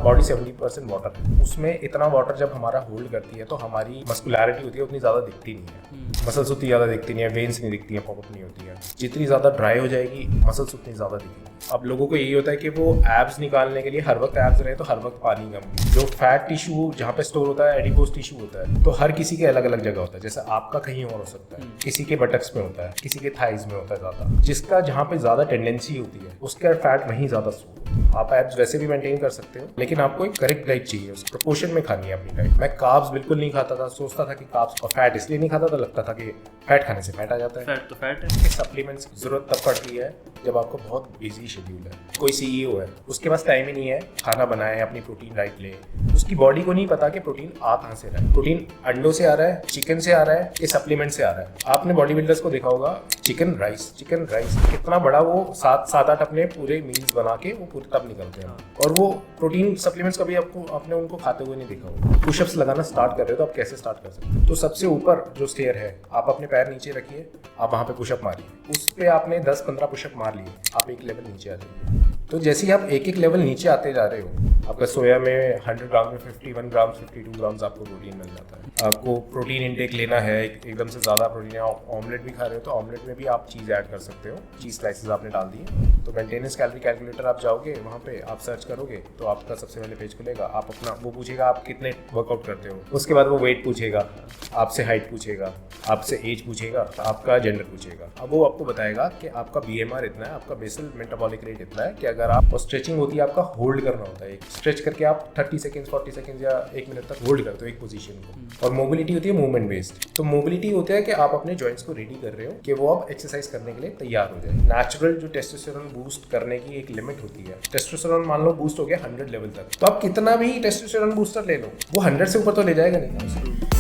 Body 70% water है, उसमें इतना वाटर जब हमारा होल्ड करती है तो हमारी मस्कुलैरिटी होती है उतनी ज़्यादा दिखती नहीं है, मसल्स उतनी ज़्यादा दिखती नहीं है, वेन्स नहीं दिखती है, पॉपअप नहीं होती है। जितनी ज़्यादा ड्राई हो जाएगी मसल्स उतनी ज़्यादा दिखेंगी। अब लोगों को यही होता है कि वो एब्स निकालने के लिए हर वक्त एब्स रहे तो हर वक्त पानी कम, जो फैट टिश्यू जहाँ पे स्टोर होता है एडिपोज टिश्यू होता है, तो हर किसी के अलग अलग जगह होता है। जैसे आपका कहीं और हो सकता है, किसी के बटक्स में होता है, किसी के थाइज में होता है ज़्यादा, जिसका जहाँ पे ज़्यादा टेंडेंसी होती है उसका फैट वहीं ज़्यादा स्टोर होता है। आप एब्स वैसे भी मेंटेन कर सकते हो, लेकिन आपको एक करेक्ट डाइट चाहिए, उस प्रोपोर्शन में खानी है अपनी डाइट। मैं कार्ब्स बिल्कुल नहीं खाता था, सोचता था कि कार्ब्स और फैट इसलिए नहीं खाता था, लगता था कि फैट खाने से फैट आ जाता है। फैट तो फैट है। सप्लीमेंट्स की जरूरत तब पड़ती है जब आपको बहुत बिजी शेड्यूल है, कोई सीईओ है उसके पास टाइम ही नहीं है खाना बनाए, अपनी प्रोटीन डाइट ले, उसकी बॉडी को नहीं पता कि प्रोटीन आ कहाँ से रहा है, प्रोटीन अंडों से आ रहा है, चिकन से आ रहा है, कि सप्लीमेंट से आ रहा है। आपने बॉडी बिल्डर्स को देखा होगा, चिकन राइस कितना बड़ा वो 7-8 अपने पूरे मील्स बना के वो पूरे तब निकलते हैं, और वो प्रोटीन सप्लीमेंट्स कभी आपने उनको खाते हुए नहीं देखा होगा। पुशअप्स लगाना स्टार्ट कर रहे हो तो आप कैसे स्टार्ट कर सकते हो? तो सबसे ऊपर जो स्टेयर है, आप अपने पैर नीचे रखिए, आप वहाँ पे पुशअप मारिए, उस पे आपने 10-15 पुशअप मार लिए, आप एक लेवल नीचे आ जाइए। तो जैसे ही आप एक लेवल नीचे आते जा रहे हो, आपका सोया में 100 ग्राम में 51 ग्राम 52 ग्राम्स आपको प्रोटीन मिल जाता है। आपको प्रोटीन इंटेक लेना है, एकदम से ज़्यादा प्रोटीन है, आप ऑमलेट भी खा रहे हो तो ऑमलेट में भी आप चीज़ ऐड कर सकते हो, चीज़ स्लाइसेस आपने डाल दिए। तो मेंटेनेंस कैलोरी कैलकुलेटर आप जाओगे, वहाँ पे आप सर्च करोगे तो आपका सबसे पहले पेज खुलेगा, आप अपना वो पूछेगा आप कितने वर्कआउट करते हो, उसके बाद वो वेट पूछेगा, आपसे हाइट पूछेगा, आपसे एज पूछेगा, आपका जेंडर पूछेगा। अब वो आपको बताएगा कि आपका BMR इतना है, आपका बेसल मेटाबॉलिक रेट इतना है, कि अगर आप स्ट्रेचिंग होती है आपका होल्ड करना होता है, स्ट्रेच करके आप 30 सेकंड्स 40 सेकंड्स या 1 मिनट तक होल्ड करते हो एक पोजीशन को। और मोबिलिटी होती है मूवमेंट बेस्ड। तो मोबिलिटी होता है कि आप अपने जॉइंट्स को रेडी कर रहे हो कि वो आप एक्सरसाइज करने के लिए तैयार हो जाए। नेचुरल जो टेस्टोस्टेरोन बूस्ट करने की एक लिमिट होती है, टेस्टोस्टेरोन मान लो बूस्ट हो गया 100 लेवल तक, तो आप कितना भी टेस्टोस्टेरोन बूस्टर ले लो, वो 100 से ऊपर तो ले जाएगा नहीं।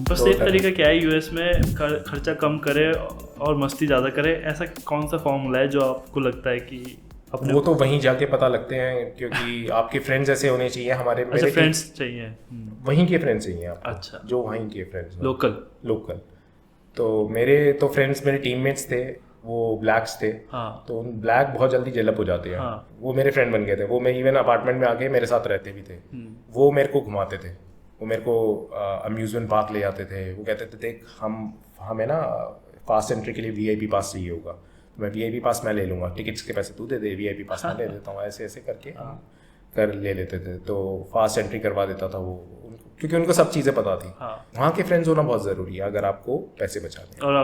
तो सेफ तरीका क्या है यूएस में खर्चा कम करे और मस्ती ज़्यादा करे? ऐसा कौन सा फॉर्मूला है जो आपको लगता है कि अपने? वो तो वहीं जाके पता लगते हैं, क्योंकि आपके फ्रेंड्स ऐसे होने चाहिए। हमारे अच्छा, फ्रेंड्स चाहिए, वहीं के फ्रेंड्स चाहिए आपको। अच्छा, जो वहीं के फ्रेंड्स, लोकल। तो मेरे तो फ्रेंड्स, मेरे टीममेट्स थे, वो ब्लैक्स थे। हाँ। तो ब्लैक बहुत जल्दी डेवलप हो जाते हैं। हाँ। वो मेरे फ्रेंड बन गए थे, वो मैं इवन अपार्टमेंट में आके मेरे साथ रहते भी थे। वो मेरे को घुमाते थे, वो मेरे को अम्यूजमेंट पार्क ले जाते थे। वो कहते थे देख हमें ना फास्ट एंट्री के लिए VIP पास चाहिए होगा, तो मैं VIP पास मैं ले लूँगा, टिकट्स के पैसे तू दे दे, VIP पास मैं ले देता हूँ। ऐसे ऐसे करके कर ले लेते थे, तो फास्ट एंट्री करवा देता था वो, क्योंकि उनको सब चीज़ें पता थी। वहाँ के फ्रेंड्स होना बहुत ज़रूरी है अगर आपको पैसे बचाने हैं। और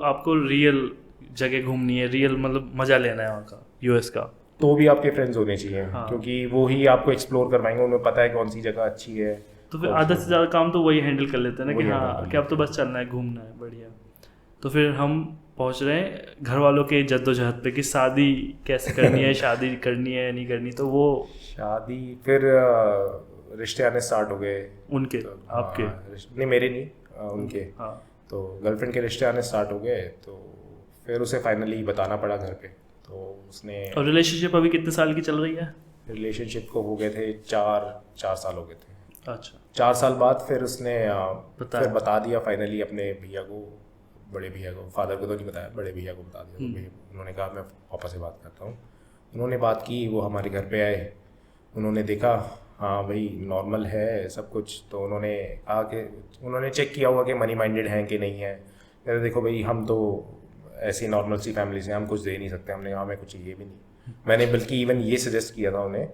आपको रियल जगह घूमनी है, रियल मतलब मज़ा लेना है वहाँ का, यूएस का, तो भी आपके फ्रेंड्स होने चाहिए। क्योंकि वो ही आपको एक्सप्लोर करवाएंगे, उन्हें पता है कौन सी जगह अच्छी है। तो फिर आधा से ज़्यादा काम तो वही हैंडल कर लेते हैं ना, कि हाँ कि अब तो बस चलना है, घूमना है, बढ़िया। तो फिर हम पहुँच रहे हैं घर वालों के जद्दोजहद पे कि शादी कैसे करनी है, शादी करनी है या नहीं करनी। तो वो शादी फिर रिश्ते आने स्टार्ट हो गए उनके, आपके नहीं, मेरे नहीं, उनके। हाँ, तो गर्लफ्रेंड के रिश्ते आने स्टार्ट हो गए, तो फिर उसे फाइनली बताना पड़ा घर पे। तो उसने, और रिलेशनशिप अभी कितने साल की चल रही है? रिलेशनशिप को हो गए थे 4 साल हो गए थे। अच्छा, 4 साल बाद फिर उसने फिर बता दिया फाइनली अपने भैया को, बड़े भैया को। फादर को तो नहीं बताया, बड़े भैया को बता दिया। उन्होंने कहा मैं पापा से बात करता हूँ। उन्होंने बात की, वो हमारे घर पे आए, उन्होंने देखा हाँ भाई नॉर्मल है सब कुछ। तो उन्होंने कहा कि उन्होंने चेक किया होगा कि मनी माइंडेड हैं कि नहीं है। कहते देखो भाई हम तो ऐसी नॉर्मल सी फैमिली से, हम कुछ दे नहीं सकते। हमने कहा हमें कुछ चाहिए भी नहीं। मैंने बल्कि इवन ये सजेस्ट किया था उन्हें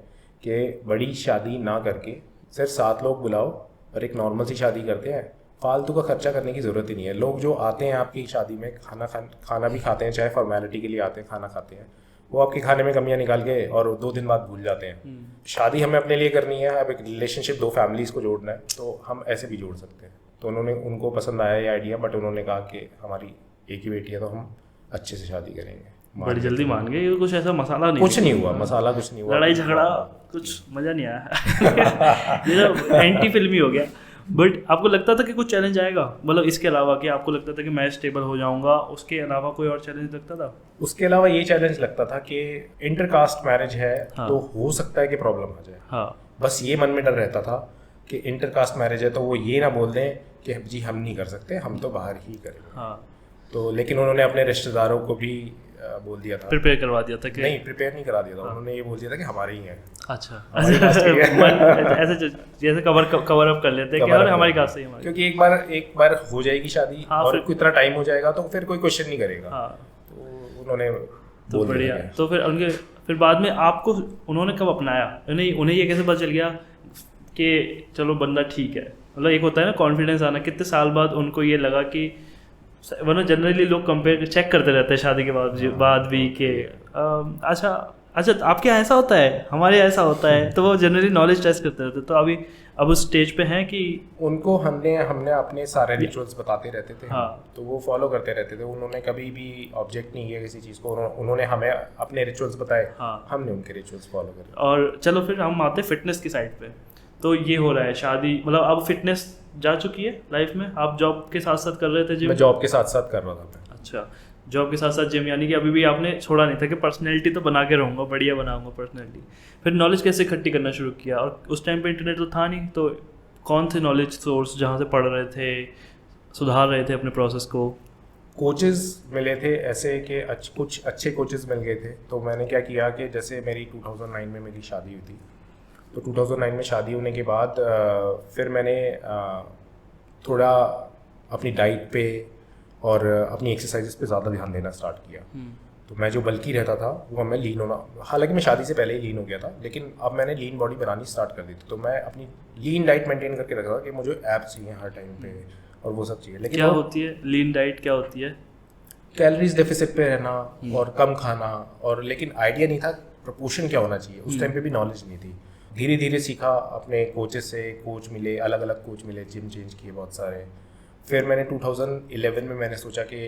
कि बड़ी शादी ना करके सिर्फ 7 लोग बुलाओ और एक नॉर्मल सी शादी करते हैं, फालतू का खर्चा करने की ज़रूरत ही नहीं है। लोग जो आते हैं आपकी शादी में खाना भी खाते हैं, चाहे फॉर्मेलिटी के लिए आते हैं, खाना खाते हैं, वो आपके खाने में कमियां निकाल के और 2 दिन बाद भूल जाते हैं। शादी हमें अपने लिए करनी है, अब एक रिलेशनशिप 2 फैमिलीज़ को जोड़ना है, तो हम ऐसे भी जोड़ सकते हैं। तो उनको पसंद आया ये आइडिया, बट उन्होंने कहा कि हमारी एक ही बेटी है तो हम अच्छे से शादी करेंगे। बड़ी जल्दी मान गए? कुछ ऐसा मसाला नहीं, कुछ नहीं हुआ, मसाला कुछ नहीं हुआ, लड़ाई झगड़ा कुछ मज़ा नहीं आया। ये तो एंटी फिल्मी हो गया। बट आपको लगता था कि कुछ चैलेंज आएगा, मतलब इसके अलावा कि आपको लगता था कि मैं स्टेबल हो जाऊंगा, उसके अलावा कोई और चैलेंज लगता था? उसके अलावा ये चैलेंज लगता था कि इंटरकास्ट मैरिज है। हाँ। तो हो सकता है कि प्रॉब्लम आ जाए। हाँ। बस ये मन में डर रहता था कि इंटरकास्ट मैरिज है तो वो ये ना बोल दें कि जी हम नहीं कर सकते, हम तो बाहर ही करेंगे। हाँ। तो लेकिन उन्होंने अपने रिश्तेदारों को भी बोल दिया था, प्रिपेयर करवा दिया था कि नहीं प्रिपेयर नहीं करा दिया था, उन्होंने ये बोल दिया था कि हमारे ही हैं। अच्छा हमारी कास्ट ही है। ऐसे जैसे कवर अप कर लेते हैं कि यार हमारी कास्ट से ही हमारी। क्योंकि एक बार हो जाएगी शादी हाँ, और फिर- इतना टाइम हो जाएगा तो फिर कोई क्वेश्चन नहीं करेगा। हाँ तो उन्होंने तो बोल बढ़िया। दिया। तो फिर उनके फिर बाद में आपको उन्होंने कब अपनाया, उन्हें ये कैसे पता चल गया कि चलो बंदा ठीक है? मतलब एक होता है ना कॉन्फिडेंस आना, कितने साल बाद उनको ये लगा कि, वरना जनरली लोग कंपेयर चेक करते रहते हैं शादी के बाद भी कि अच्छा आपके यहाँ ऐसा होता है, हमारे यहाँ ऐसा होता है, तो वो जनरली नॉलेज टेस्ट करते रहते हैं। तो अभी अब उस स्टेज पे हैं कि उनको हमने अपने सारे रिचुअल्स बताते रहते थे। हाँ। तो वो फॉलो करते रहते थे, उन्होंने कभी भी ऑब्जेक्ट नहीं किया किसी चीज़ को। उन्होंने हमें अपने रिचुअल्स बताए, हाँ। हमने उनके रिचुअल्स फॉलो करे। और चलो फिर हम आते हैं फिटनेस की साइड पे। तो ये हो रहा है शादी, मतलब अब फिटनेस जा चुकी है लाइफ में। आप जॉब के साथ साथ कर रहे थे जिम? मैं जॉब के साथ साथ कर रहा था मैं। अच्छा, जॉब के साथ साथ जिम, यानी कि अभी भी आपने छोड़ा नहीं था कि पर्सनैलिटी तो बना के रहूँगा, बढ़िया बनाऊंगा पर्सनैलिटी। फिर नॉलेज कैसे इकट्ठी करना शुरू किया? और उस टाइम पे इंटरनेट तो था नहीं, तो कौन थे नॉलेज सोर्स जहाँ से पढ़ रहे थे, सुधार रहे थे अपने प्रोसेस को? कोचेस मिले थे ऐसे कि कुछ अच्छे कोचेस मिल गए थे। तो मैंने क्या किया कि जैसे मेरी 2009 में मेरी शादी हुई थी, तो 2009 में शादी होने के बाद फिर मैंने थोड़ा अपनी डाइट पे और अपनी एक्सरसाइजेस पे ज़्यादा ध्यान देना स्टार्ट किया। तो मैं जो बल्कि रहता था वो मैं लीन होना, हालांकि मैं शादी से पहले ही लीन हो गया था, लेकिन अब मैंने लीन बॉडी बनानी स्टार्ट कर दी थी। तो मैं अपनी लीन डाइट मेंटेन करके रखा था कि मुझे एब्स चाहिए हर टाइम पे और वो सब चाहिए। लेकिन क्या होती है लीन डाइट, क्या होती है? कैलोरीज डेफिसिट पे रहना और कम खाना, और लेकिन आइडिया नहीं था प्रपोर्शन क्या होना चाहिए। उस टाइम पे भी नॉलेज नहीं थी। धीरे धीरे सीखा अपने कोचेस से, कोच मिले, अलग अलग कोच मिले, जिम चेंज किए बहुत सारे। फिर मैंने 2011 में मैंने सोचा कि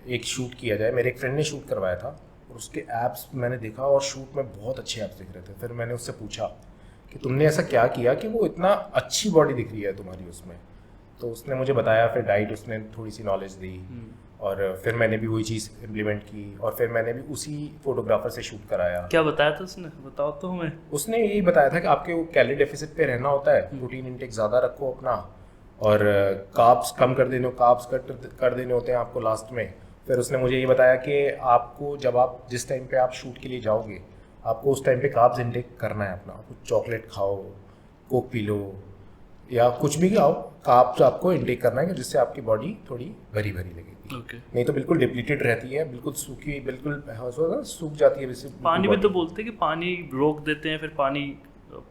एक शूट किया जाए। मेरे एक फ्रेंड ने शूट करवाया था और उसके एब्स मैंने देखा और शूट में बहुत अच्छे एब्स दिख रहे थे। फिर मैंने उससे पूछा कि तुमने ऐसा क्या किया कि वो इतना अच्छी बॉडी दिख रही है तुम्हारी उसमें? तो उसने मुझे बताया, फिर डाइट उसने थोड़ी सी नॉलेज दी और फिर मैंने भी वही चीज़ इम्प्लीमेंट की और फिर मैंने भी उसी फोटोग्राफर से शूट कराया। क्या बताया था उसने, बताओ तो हमें। उसने यही बताया था कि आपके वो कैलोरी डेफिसिट पे रहना होता है, प्रोटीन इंटेक ज़्यादा रखो अपना और कार्ब्स कम कर देने, कार्ब्स कर देने होते हैं आपको लास्ट में। फिर उसने मुझे ये बताया कि आपको जब आप जिस टाइम पे आप शूट के लिए जाओगे, आपको उस टाइम पे कार्ब्स इंटेक करना है अपना। आपको चॉकलेट खाओ, कोक पी लो या कुछ भी खाओ, कार्ब्स आपको इंटेक करना है जिससे आपकी बॉडी थोड़ी भरी भरी लगेगी। नहीं तो बिल्कुल डिप्लीटेड रहती है, बिल्कुल सूखी, बिल्कुल सूख जाती है। वैसे पानी भी तो बोलते हैं कि पानी रोक देते हैं, फिर पानी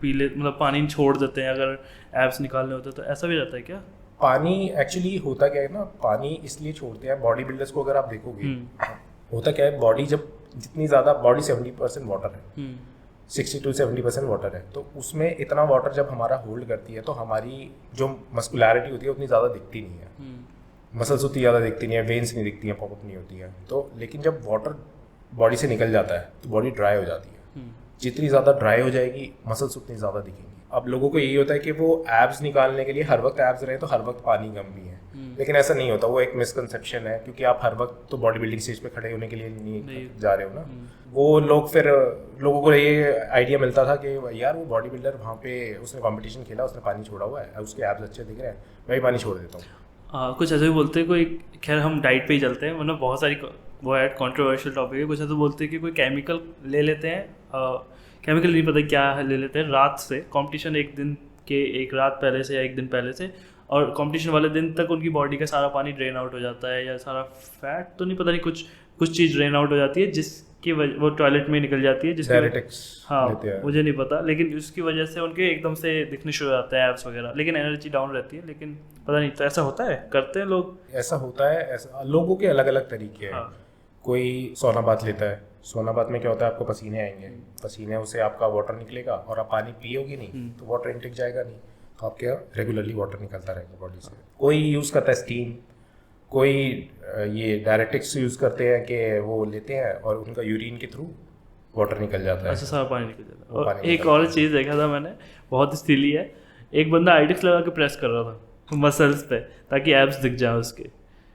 पी ले, मतलब पानी छोड़ देते हैं अगर एब्स निकालने होते हैं, तो ऐसा भी रहता है क्या? पानी एक्चुअली होता क्या है ना, पानी इसलिए छोड़ते हैं बॉडी बिल्डर्स को। अगर आप देखोगे होता क्या है, बॉडी जब जितनी ज़्यादा, बॉडी 70% वाटर है, 60 to 70% वाटर है, तो उसमें इतना वाटर जब हमारा होल्ड करती है तो हमारी जो मस्कुलैरिटी होती है उतनी ज़्यादा दिखती नहीं है, मसल्स उतनी ज़्यादा दिखती नहीं है, वेन्स नहीं दिखती हैं, पॉपअप नहीं होती है। तो लेकिन जब वाटर बॉडी से निकल जाता है तो बॉडी ड्राई हो जाती है। जितनी ज़्यादा ड्राई हो जाएगी मसल्स उतनी ज़्यादा दिखेंगी। अब लोगों को यही होता है कि वो एब्स निकालने के लिए हर वक्त एब्स रहे तो हर वक्त पानी कम भी है, लेकिन ऐसा नहीं होता। वो एक मिसकंसेप्शन है, क्योंकि आप हर वक्त तो बॉडी बिल्डिंग स्टेज पे खड़े होने के लिए नहीं जा रहे हो ना। वो लोग, फिर लोगों को ये आइडिया मिलता था कि यार वो बॉडी बिल्डर वहाँ पे उसने कंपटीशन खेला, उसने पानी छोड़ा हुआ है, उसके एब्स अच्छे दिख रहे हैं, मैं भी पानी छोड़ देता हूँ। कुछ ऐसे भी बोलते हैं कोई, खैर हम डाइट पे ही चलते हैं, मतलब बहुत सारी वो है कंट्रोवर्शियल टॉपिक है। कुछ ऐसे बोलते हैं कि कोई केमिकल ले लेते हैं, केमिकल नहीं पता क्या ले लेते हैं रात से, कंपटीशन एक दिन के एक रात पहले से या एक दिन पहले से, और कंपटीशन वाले दिन तक उनकी बॉडी का सारा पानी ड्रेन आउट हो जाता है, या सारा फैट तो नहीं पता नहीं, कुछ चीज़ ड्रेन आउट हो जाती है जिसकी वो टॉयलेट में निकल जाती है, जिसकी हाँ मुझे नहीं पता, लेकिन उसकी वजह से उनके एकदम से दिखने शुरू हो जाते हैं एब्स वगैरह, लेकिन एनर्जी डाउन रहती है। लेकिन पता नहीं, तो ऐसा होता है, करते हैं लोग? ऐसा होता है, ऐसा लोगों के अलग अलग तरीके हैं। कोई सोना बात लेता है, सोना बात में क्या होता है, आपको पसीने आएंगे, पसीने से आपका वाटर निकलेगा और आप पानी पियोगे नहीं तो वाटर इंटेक जाएगा नहीं, तो आपके रेगुलरली वाटर निकलता रहेगा बॉडी से। कोई यूज़ करता है स्टीम, कोई ये डायरेक्टिक्स यूज़ करते हैं कि वो लेते हैं और उनका यूरिन के थ्रू वाटर निकल जाता है। अच्छा, सारा पानी निकल जाता है। और एक और चीज़ देखा था मैंने, बहुत सिली है, एक बंदा आयोडेक्स लगा के प्रेस कर रहा था मसल्स पे ताकि एब्स दिख जाए उसके।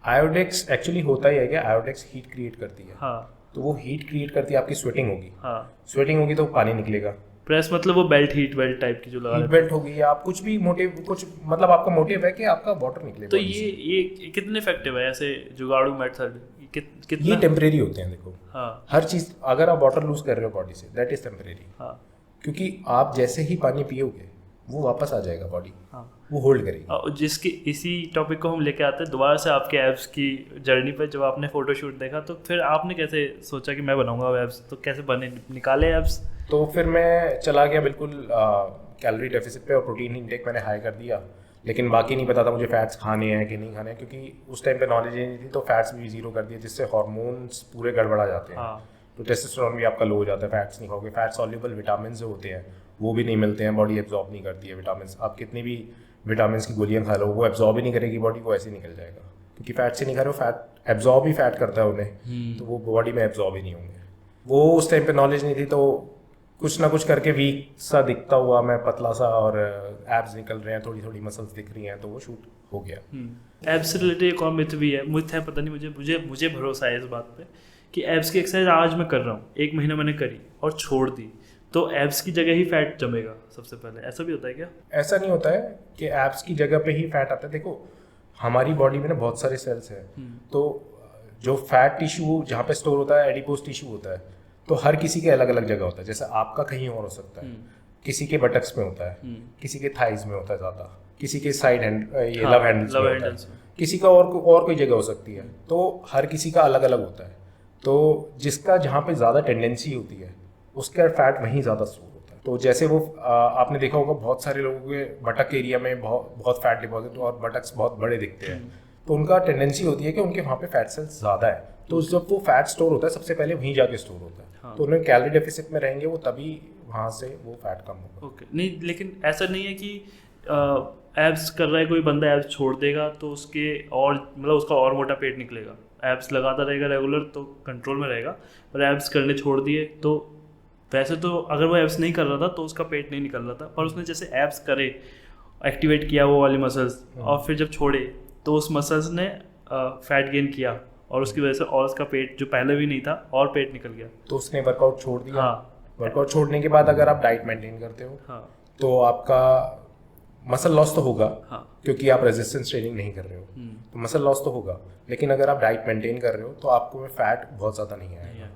आयोडेक्स एक्चुअली होता ही है कि आयोडेक्स हीट क्रिएट करती है। हाँ, तो वो हीट क्रिएट करती है, आपकी स्वेटिंग होगी। हाँ, स्वेटिंग होगी तो पानी निकलेगा, प्रेस मतलब वो बेल्ट, हीट बेल्ट टाइप की जो लगा हीट रहती है। बेल्ट होगी, आप कुछ भी मोटिव, कुछ मतलब आपका मोटिव है कि आपका वाटर निकले तो body से। ये कितने इफेक्टिव है ऐसे जुगाड़ू मेथड, कितना? ये टेम्परेरी होते हैं, देखो हाँ हर चीज, अगर आप वाटर लूज कर रहे हो बॉडी से, दैट इज टेम्परेरी। हाँ क्योंकि आप जैसे ही पानी पियोगे वो वापस आ जाएगा बॉडी, हाँ। वो होल्ड करेगी। और जिसकी इसी टॉपिक को हम लेके आते हैं दोबारा से आपके एब्स की जर्नी पर। जब आपने फोटोशूट देखा तो फिर आपने कैसे सोचा कि मैं बनाऊंगा एब्स, तो कैसे बने, निकाले एब्स? तो फिर मैं चला गया बिल्कुल कैलोरी डेफिसिट पे, और प्रोटीन इंटेक मैंने हाई कर दिया। लेकिन बाकी नहीं पता था मुझे फैट्स खाने हैं कि नहीं खाने हैं, क्योंकि उस टाइम पे नॉलेज ही नहीं थी। तो फैट्स भी जीरो कर दिए, जिससे हार्मोन्स पूरे गड़बड़ा जाते हैं। हाँ तो टेस्टोस्टेरोन भी आपका लो हो जाता है, फैट्स नहीं खाओगे। फैट सॉल्युबल विटामिन जो होते हैं वो भी नहीं मिलते हैं, बॉडी एब्जॉर्ब नहीं करती है विटामिन। आप कितनी भी विटामिन की गोलियां खा लो, वो एब्जॉर्ब ही नहीं करेगी बॉडी, वो ऐसे निकल जाएगा। क्योंकि फैट से नहीं खा रहे हो, फैट एब्जॉर्ब ही फैट करता है उन्हें, तो वो बॉडी में एब्जॉर्ब ही नहीं होंगे। वो उस टाइम पे नॉलेज नहीं थी, तो कुछ ना कुछ करके वीक सा दिखता हुआ मैं पतला सा, और एब्स निकल रहे हैं, थोड़ी थोड़ी मसल्स दिख रही हैं, तो वो शूट हो गया। एब्स से रिलेटेड एक और मिथ भी है, मिथ है पता नहीं, मुझे भरोसा है इस बात पे कि एब्स की एक्सरसाइज आज मैं कर रहा हूँ, 1 महीना मैंने करी और छोड़ दी, तो एब्स की जगह ही फैट जमेगा सबसे पहले, ऐसा भी होता है क्या? ऐसा नहीं होता है कि एब्स की जगह पे ही फैट आता है। देखो हमारी बॉडी में ना बहुत सारे सेल्स हैं, तो जो फैट टिश्यू जहाँ पे स्टोर होता है, एडिपोज टिश्यू होता है, तो हर किसी के अलग अलग जगह होता है। जैसे आपका कहीं और हो सकता है, किसी के बटक्स में होता है, किसी के थाइज में होता है ज़्यादा, किसी के साइड हैंड, ये हाँ, लव हैंडल्स में love होता handles है, में। किसी का और कोई जगह हो सकती है। तो हर किसी का अलग अलग होता है। तो जिसका जहाँ पे ज़्यादा टेंडेंसी होती है उसका फैट वहीं ज़्यादा स्टोर होता है। तो जैसे वो आपने देखा होगा बहुत सारे लोगों के बटक एरिया में बहुत फैट डिपॉजिट, और बटक्स बहुत बड़े दिखते हैं, तो उनका टेंडेंसी होती है कि उनके वहाँ पे फैट सेल्स ज़्यादा है। तो जब वो फैट स्टोर होता है सबसे पहले वहीं जाके स्टोर होता है। हाँ। तो उन्हें कैलोरी डेफिसिट में रहेंगे वो, तभी वहाँ से वो फैट कम होगा। ओके, नहीं लेकिन ऐसा नहीं है कि एब्स कर रहा है कोई बंदा, एब्स छोड़ देगा तो उसके और मतलब उसका और मोटा पेट निकलेगा। एब्स लगाता रहेगा रेगुलर तो कंट्रोल में रहेगा, पर एब्स करने छोड़ दिए तो वैसे तो अगर वो एब्स नहीं कर रहा था तो उसका पेट नहीं निकल रहा था, पर उसने जैसे एब्स करे, एक्टिवेट किया वो वाली मसल्स, और फिर जब छोड़े तो उस मसल्स ने फैट गेन किया, और उसकी वजह से और उसका पेट जो पहले भी नहीं था और पेट निकल गया। तो उसने वर्कआउट छोड़ दिया। हाँ वर्कआउट छोड़ने के बाद अगर आप डाइट मेंटेन करते हो हाँ तो आपका मसल लॉस तो होगा, हाँ। क्योंकि आप रेजिस्टेंस ट्रेनिंग नहीं कर रहे हो, तो मसल लॉस तो होगा। लेकिन अगर आप डाइट मेंटेन कर रहे हो तो आपको में फैट बहुत ज़्यादा नहीं आएगा,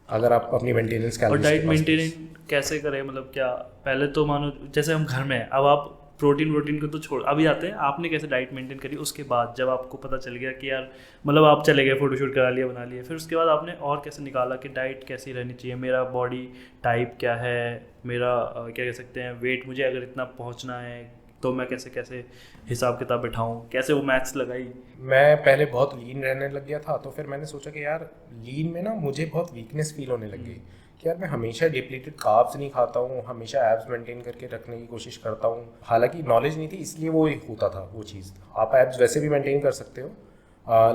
अगर आप अपनी मेंटेनेंस और कैलोरीज डाइट मेंटेन कैसे करें? मतलब क्या पहले तो मानो जैसे हम घर में हैं, अब आप प्रोटीन को तो छोड़ अभी आते हैं, आपने कैसे डाइट मेंटेन करी उसके बाद, जब आपको पता चल गया कि यार मतलब आप चले गए, फोटोशूट करा लिया, बना लिया, फिर उसके बाद आपने और कैसे निकाला कि डाइट कैसी रहनी चाहिए, मेरा बॉडी टाइप क्या है, मेरा क्या कह सकते हैं वेट, मुझे अगर इतना पहुंचना है तो मैं कैसे कैसे हिसाब किताब बिठाऊं, कैसे वो मैथ्स लगाई? मैं पहले बहुत लीन रहने लग गया था, तो फिर मैंने सोचा कि यार लीन में ना मुझे बहुत वीकनेस फील होने लगी कि यार मैं हमेशा डिप्लीटेड कार्ब्स नहीं खाता हूँ, हमेशा एब्स मेंटेन करके रखने की कोशिश करता हूँ। हालांकि नॉलेज नहीं थी इसलिए वो होता था वो चीज़। आप एब्स वैसे भी मेंटेन कर सकते हो,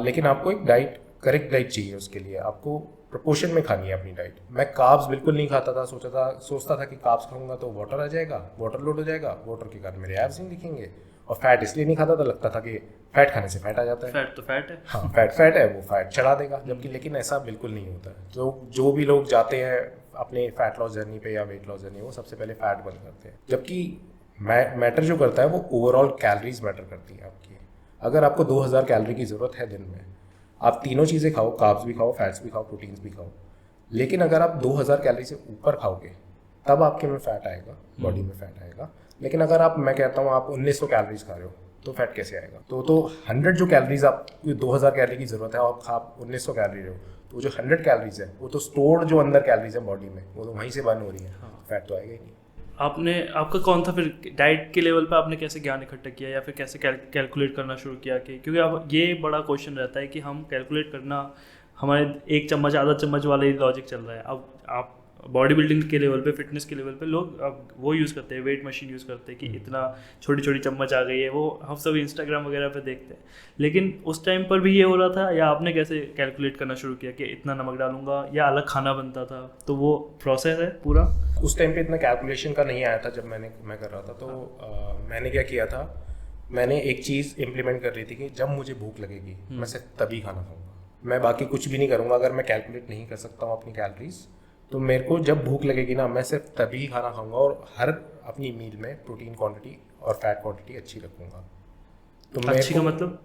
लेकिन आपको एक डाइट, करेक्ट डाइट चाहिए उसके लिए, आपको प्रोपोर्शन में खानी है अपनी डाइट। मैं कार्ब्स बिल्कुल नहीं खाता था, सोचता था कि कार्ब्स खाऊंगा तो वाटर आ जाएगा, वाटर लोड हो जाएगा, वाटर के कारण मेरे एब्स नहीं दिखेंगे। और फैट इसलिए नहीं खाता था, लगता था कि फैट खाने से फैट आ जाता है। फैट तो फैट है, हाँ फैट है, वो फैट चढ़ा देगा, जबकि लेकिन ऐसा बिल्कुल नहीं होता है। जो भी लोग जाते हैं अपने फैट लॉस जर्नी पे या वेट लॉस जर्नी, वो सबसे पहले फैट बर्न करते हैं। जबकि मैटर जो करता है वो ओवरऑल कैलोरीज मैटर करती है आपकी। अगर आपको 2000 कैलोरी की ज़रूरत है दिन में, आप तीनों चीज़ें खाओ, कार्ब्स भी खाओ, फैट्स भी खाओ, प्रोटीन्स भी खाओ, लेकिन अगर आप 2000 कैलोरी से ऊपर खाओगे तब आपके में फैट आएगा, बॉडी में फैट आएगा। लेकिन अगर मैं कहता हूँ आप 1900 कैलोरीज खा रहे हो तो फैट कैसे आएगा? तो 100 जो कैलोरीज आप 2000 कैलोरी की ज़रूरत है और आप 1900 कैलोरी रहे हो, तो जो 100 कैलोरीज है वो तो स्टोर्ड जो अंदर कैलोरीज है बॉडी में, वो तो वहीं से बर्न हो रही है, फैट तो आएगा ही नहीं। आपका कौन था फिर डाइट के लेवल पे, आपने कैसे ज्ञान इकट्ठा किया या फिर कैसे कैलकुलेट करना शुरू किया? कि क्योंकि अब ये बड़ा क्वेश्चन रहता है कि हम कैलकुलेट करना, हमारे 1 चम्मच आधा चम्मच वाला ही लॉजिक चल रहा है। अब आप बॉडी बिल्डिंग के लेवल पे, फिटनेस के लेवल पे लोग अब वो यूज़ करते हैं, वेट मशीन यूज़ करते हैं कि इतना छोटी छोटी चम्मच आ गई है, वो हम सब इंस्टाग्राम वगैरह पे देखते हैं। लेकिन उस टाइम पर भी ये हो रहा था, या आपने कैसे कैलकुलेट करना शुरू किया कि इतना नमक डालूंगा, या अलग खाना बनता था? तो वो प्रोसेस है पूरा। उस टाइम पे इतना कैलकुलेशन का नहीं आया था जब मैं कर रहा था। तो मैंने क्या किया था, मैंने एक चीज़ इम्प्लीमेंट कर रही थी कि जब मुझे भूख लगेगी मैं सिर्फ तभी खाना खाऊंगा, मैं बाकी कुछ भी नहीं करूँगा। अगर मैं कैलकुलेट नहीं कर सकता हूँ अपनी कैलोरीज तो मेरे को जब भूख लगेगी ना, मैं सिर्फ तभी खाना खाऊंगा और हर अपनी मील में प्रोटीन क्वांटिटी और फैट क्वांटिटी अच्छी रखूंगा। तो मेरे अच्छी का को मतलब?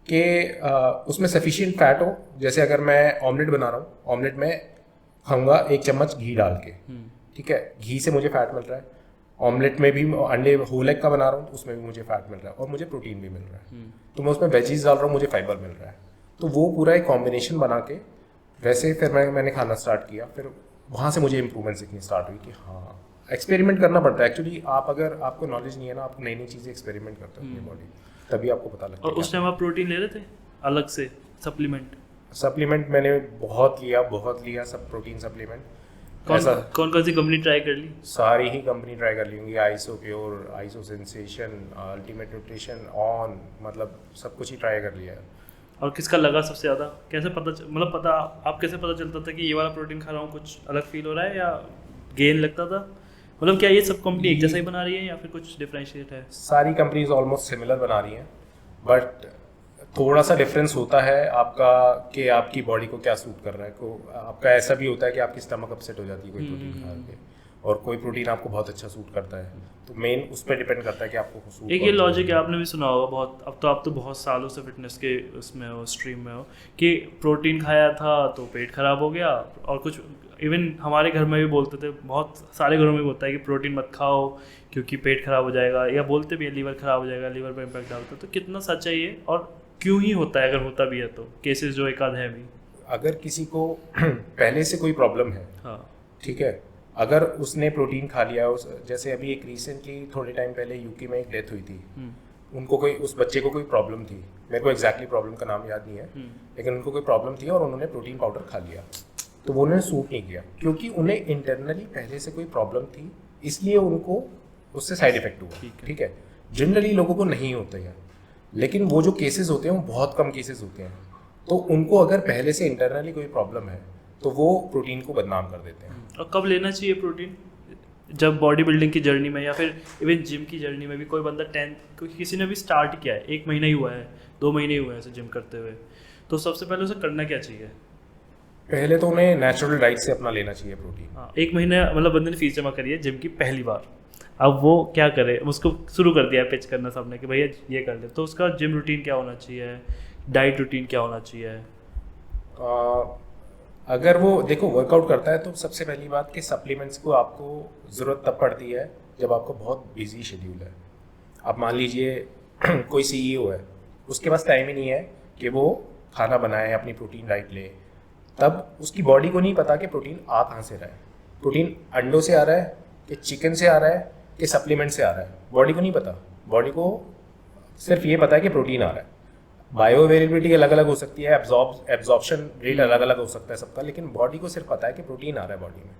कि उसमें सफिशिएंट फैट हो। जैसे अगर मैं ऑमलेट बना रहा हूँ, ऑमलेट में खाऊंगा 1 चम्मच घी डाल के, ठीक है, घी से मुझे फैट मिल रहा है। ऑमलेट में भी अंडे होल एग का बना रहा हूँ, तो उसमें भी मुझे फैट मिल रहा है और मुझे प्रोटीन भी मिल रहा है। तो मैं उसमें वेजीज डाल रहा हूँ, मुझे फाइबर मिल रहा है। तो वो पूरा एक कॉम्बिनेशन बना के वैसे फिर मैंने खाना स्टार्ट किया। फिर वहाँ से मुझे इंप्रूवमेंट दिखनी स्टार्ट हुई कि हाँ, एक्सपेरिमेंट करना पड़ता है एक्चुअली। आप अगर आपको नॉलेज नहीं है ना, आप नई नई चीज़ें एक्सपेरिमेंट करते हो अपनी बॉडी, तभी आपको पता लगता और है। उस टाइम आप प्रोटीन ले रहे थे अलग से सप्लीमेंट? सप्लीमेंट मैंने बहुत लिया सब प्रोटीन सप्लीमेंट। कौन कौन सी कंपनी ट्राई कर ली? सारी ही कंपनी ट्राई कर ली होंगी, iso pure, iso sensation, ultimate nutrition, on, मतलब सब कुछ ही ट्राई कर लिया है। और किसका लगा सबसे ज़्यादा? कैसे मतलब पता आप कैसे पता चलता था कि ये वाला प्रोटीन खा रहा हूँ कुछ अलग फील हो रहा है, या गेन लगता था? मतलब क्या ये सब कंपनी एक जैसा ही बना रही है या फिर कुछ डिफरेंशिएट है? सारी कंपनीज ऑलमोस्ट सिमिलर बना रही हैं, बट थोड़ा सा डिफरेंस होता है आपका कि आपकी बॉडी को क्या सूट कर रहा है। आपका ऐसा भी होता है कि आपकी स्टमक अपसेट हो जाती है कोई प्रोटीन खा के, और कोई प्रोटीन आपको बहुत अच्छा सूट करता है। तो मेन उस पर डिपेंड करता है कि आपको सूट। एक ये लॉजिक है, आपने भी सुना होगा बहुत, अब तो आप तो बहुत सालों से फिटनेस के उसमें हो, स्ट्रीम में हो, कि प्रोटीन खाया था तो पेट खराब हो गया। और कुछ इवन हमारे घर में भी बोलते थे, बहुत सारे घरों में बोलता है कि प्रोटीन मत खाओ क्योंकि पेट खराब हो जाएगा, या बोलते भी है लीवर खराब हो जाएगा, लीवर पर इम्पैक्ट डालता है। तो कितना सच है ये, और क्यों ही होता है, अगर होता भी है तो केसेस जो एक आध है भी? अगर किसी को पहले से कोई प्रॉब्लम है, हाँ, ठीक है, अगर उसने प्रोटीन खा लिया, जैसे अभी एक रिसेंटली थोड़े टाइम पहले यूके में एक डेथ हुई थी, उनको उस बच्चे को कोई प्रॉब्लम थी, मेरे को एग्जैक्टली प्रॉब्लम का नाम याद नहीं है, लेकिन उनको कोई प्रॉब्लम थी और उन्होंने प्रोटीन पाउडर खा लिया, तो वो उन्हें सूट नहीं किया क्योंकि उन्हें इंटरनली पहले से कोई प्रॉब्लम थी, इसलिए उनको उससे साइड इफेक्ट हुआ। ठीक है, जनरली लोगों को नहीं होता है, लेकिन वो जो केसेस होते हैं वो बहुत कम केसेस होते हैं। तो उनको अगर पहले से इंटरनली कोई प्रॉब्लम है तो वो प्रोटीन को बदनाम कर देते हैं। और कब लेना चाहिए प्रोटीन? जब बॉडी बिल्डिंग की जर्नी में या फिर इवन जिम की जर्नी में भी कोई बंदा 10, क्योंकि किसी ने भी स्टार्ट किया है, 1 महीना ही हुआ है, 2 महीने ही हुए हैं ऐसे जिम करते हुए, तो सबसे पहले उसे करना क्या चाहिए? पहले तो उन्हें नेचुरल डाइट से अपना लेना चाहिए प्रोटीन। हाँ, 1 महीने मतलब बंदे ने फीस जमा करी है जिम की पहली बार, अब वो क्या करे? उसको शुरू कर दिया पिच करना सबने कि भैया ये कर ले, तो उसका जिम रूटीन क्या होना चाहिए, डाइट रूटीन क्या होना चाहिए? अगर वो देखो वर्कआउट करता है तो सबसे पहली बात कि सप्लीमेंट्स को आपको ज़रूरत तब पड़ती है जब आपको बहुत बिजी शेड्यूल है। आप मान लीजिए कोई सीईओ है, उसके पास टाइम ही नहीं है कि वो खाना बनाए, अपनी प्रोटीन डाइट ले, तब उसकी बॉडी को नहीं पता कि प्रोटीन आ कहाँ से रहा है। प्रोटीन अंडों से आ रहा है कि चिकन से आ रहा है कि सप्लीमेंट से आ रहा है, बॉडी को नहीं पता। बॉडी को सिर्फ ये पता है कि प्रोटीन आ रहा है। बायो अवेलेबिलिटी अलग अलग हो सकती है, एब्जॉर्प्शन रेट अलग अलग हो सकता है सबका, लेकिन बॉडी को सिर्फ पता है कि प्रोटीन आ रहा है बॉडी में।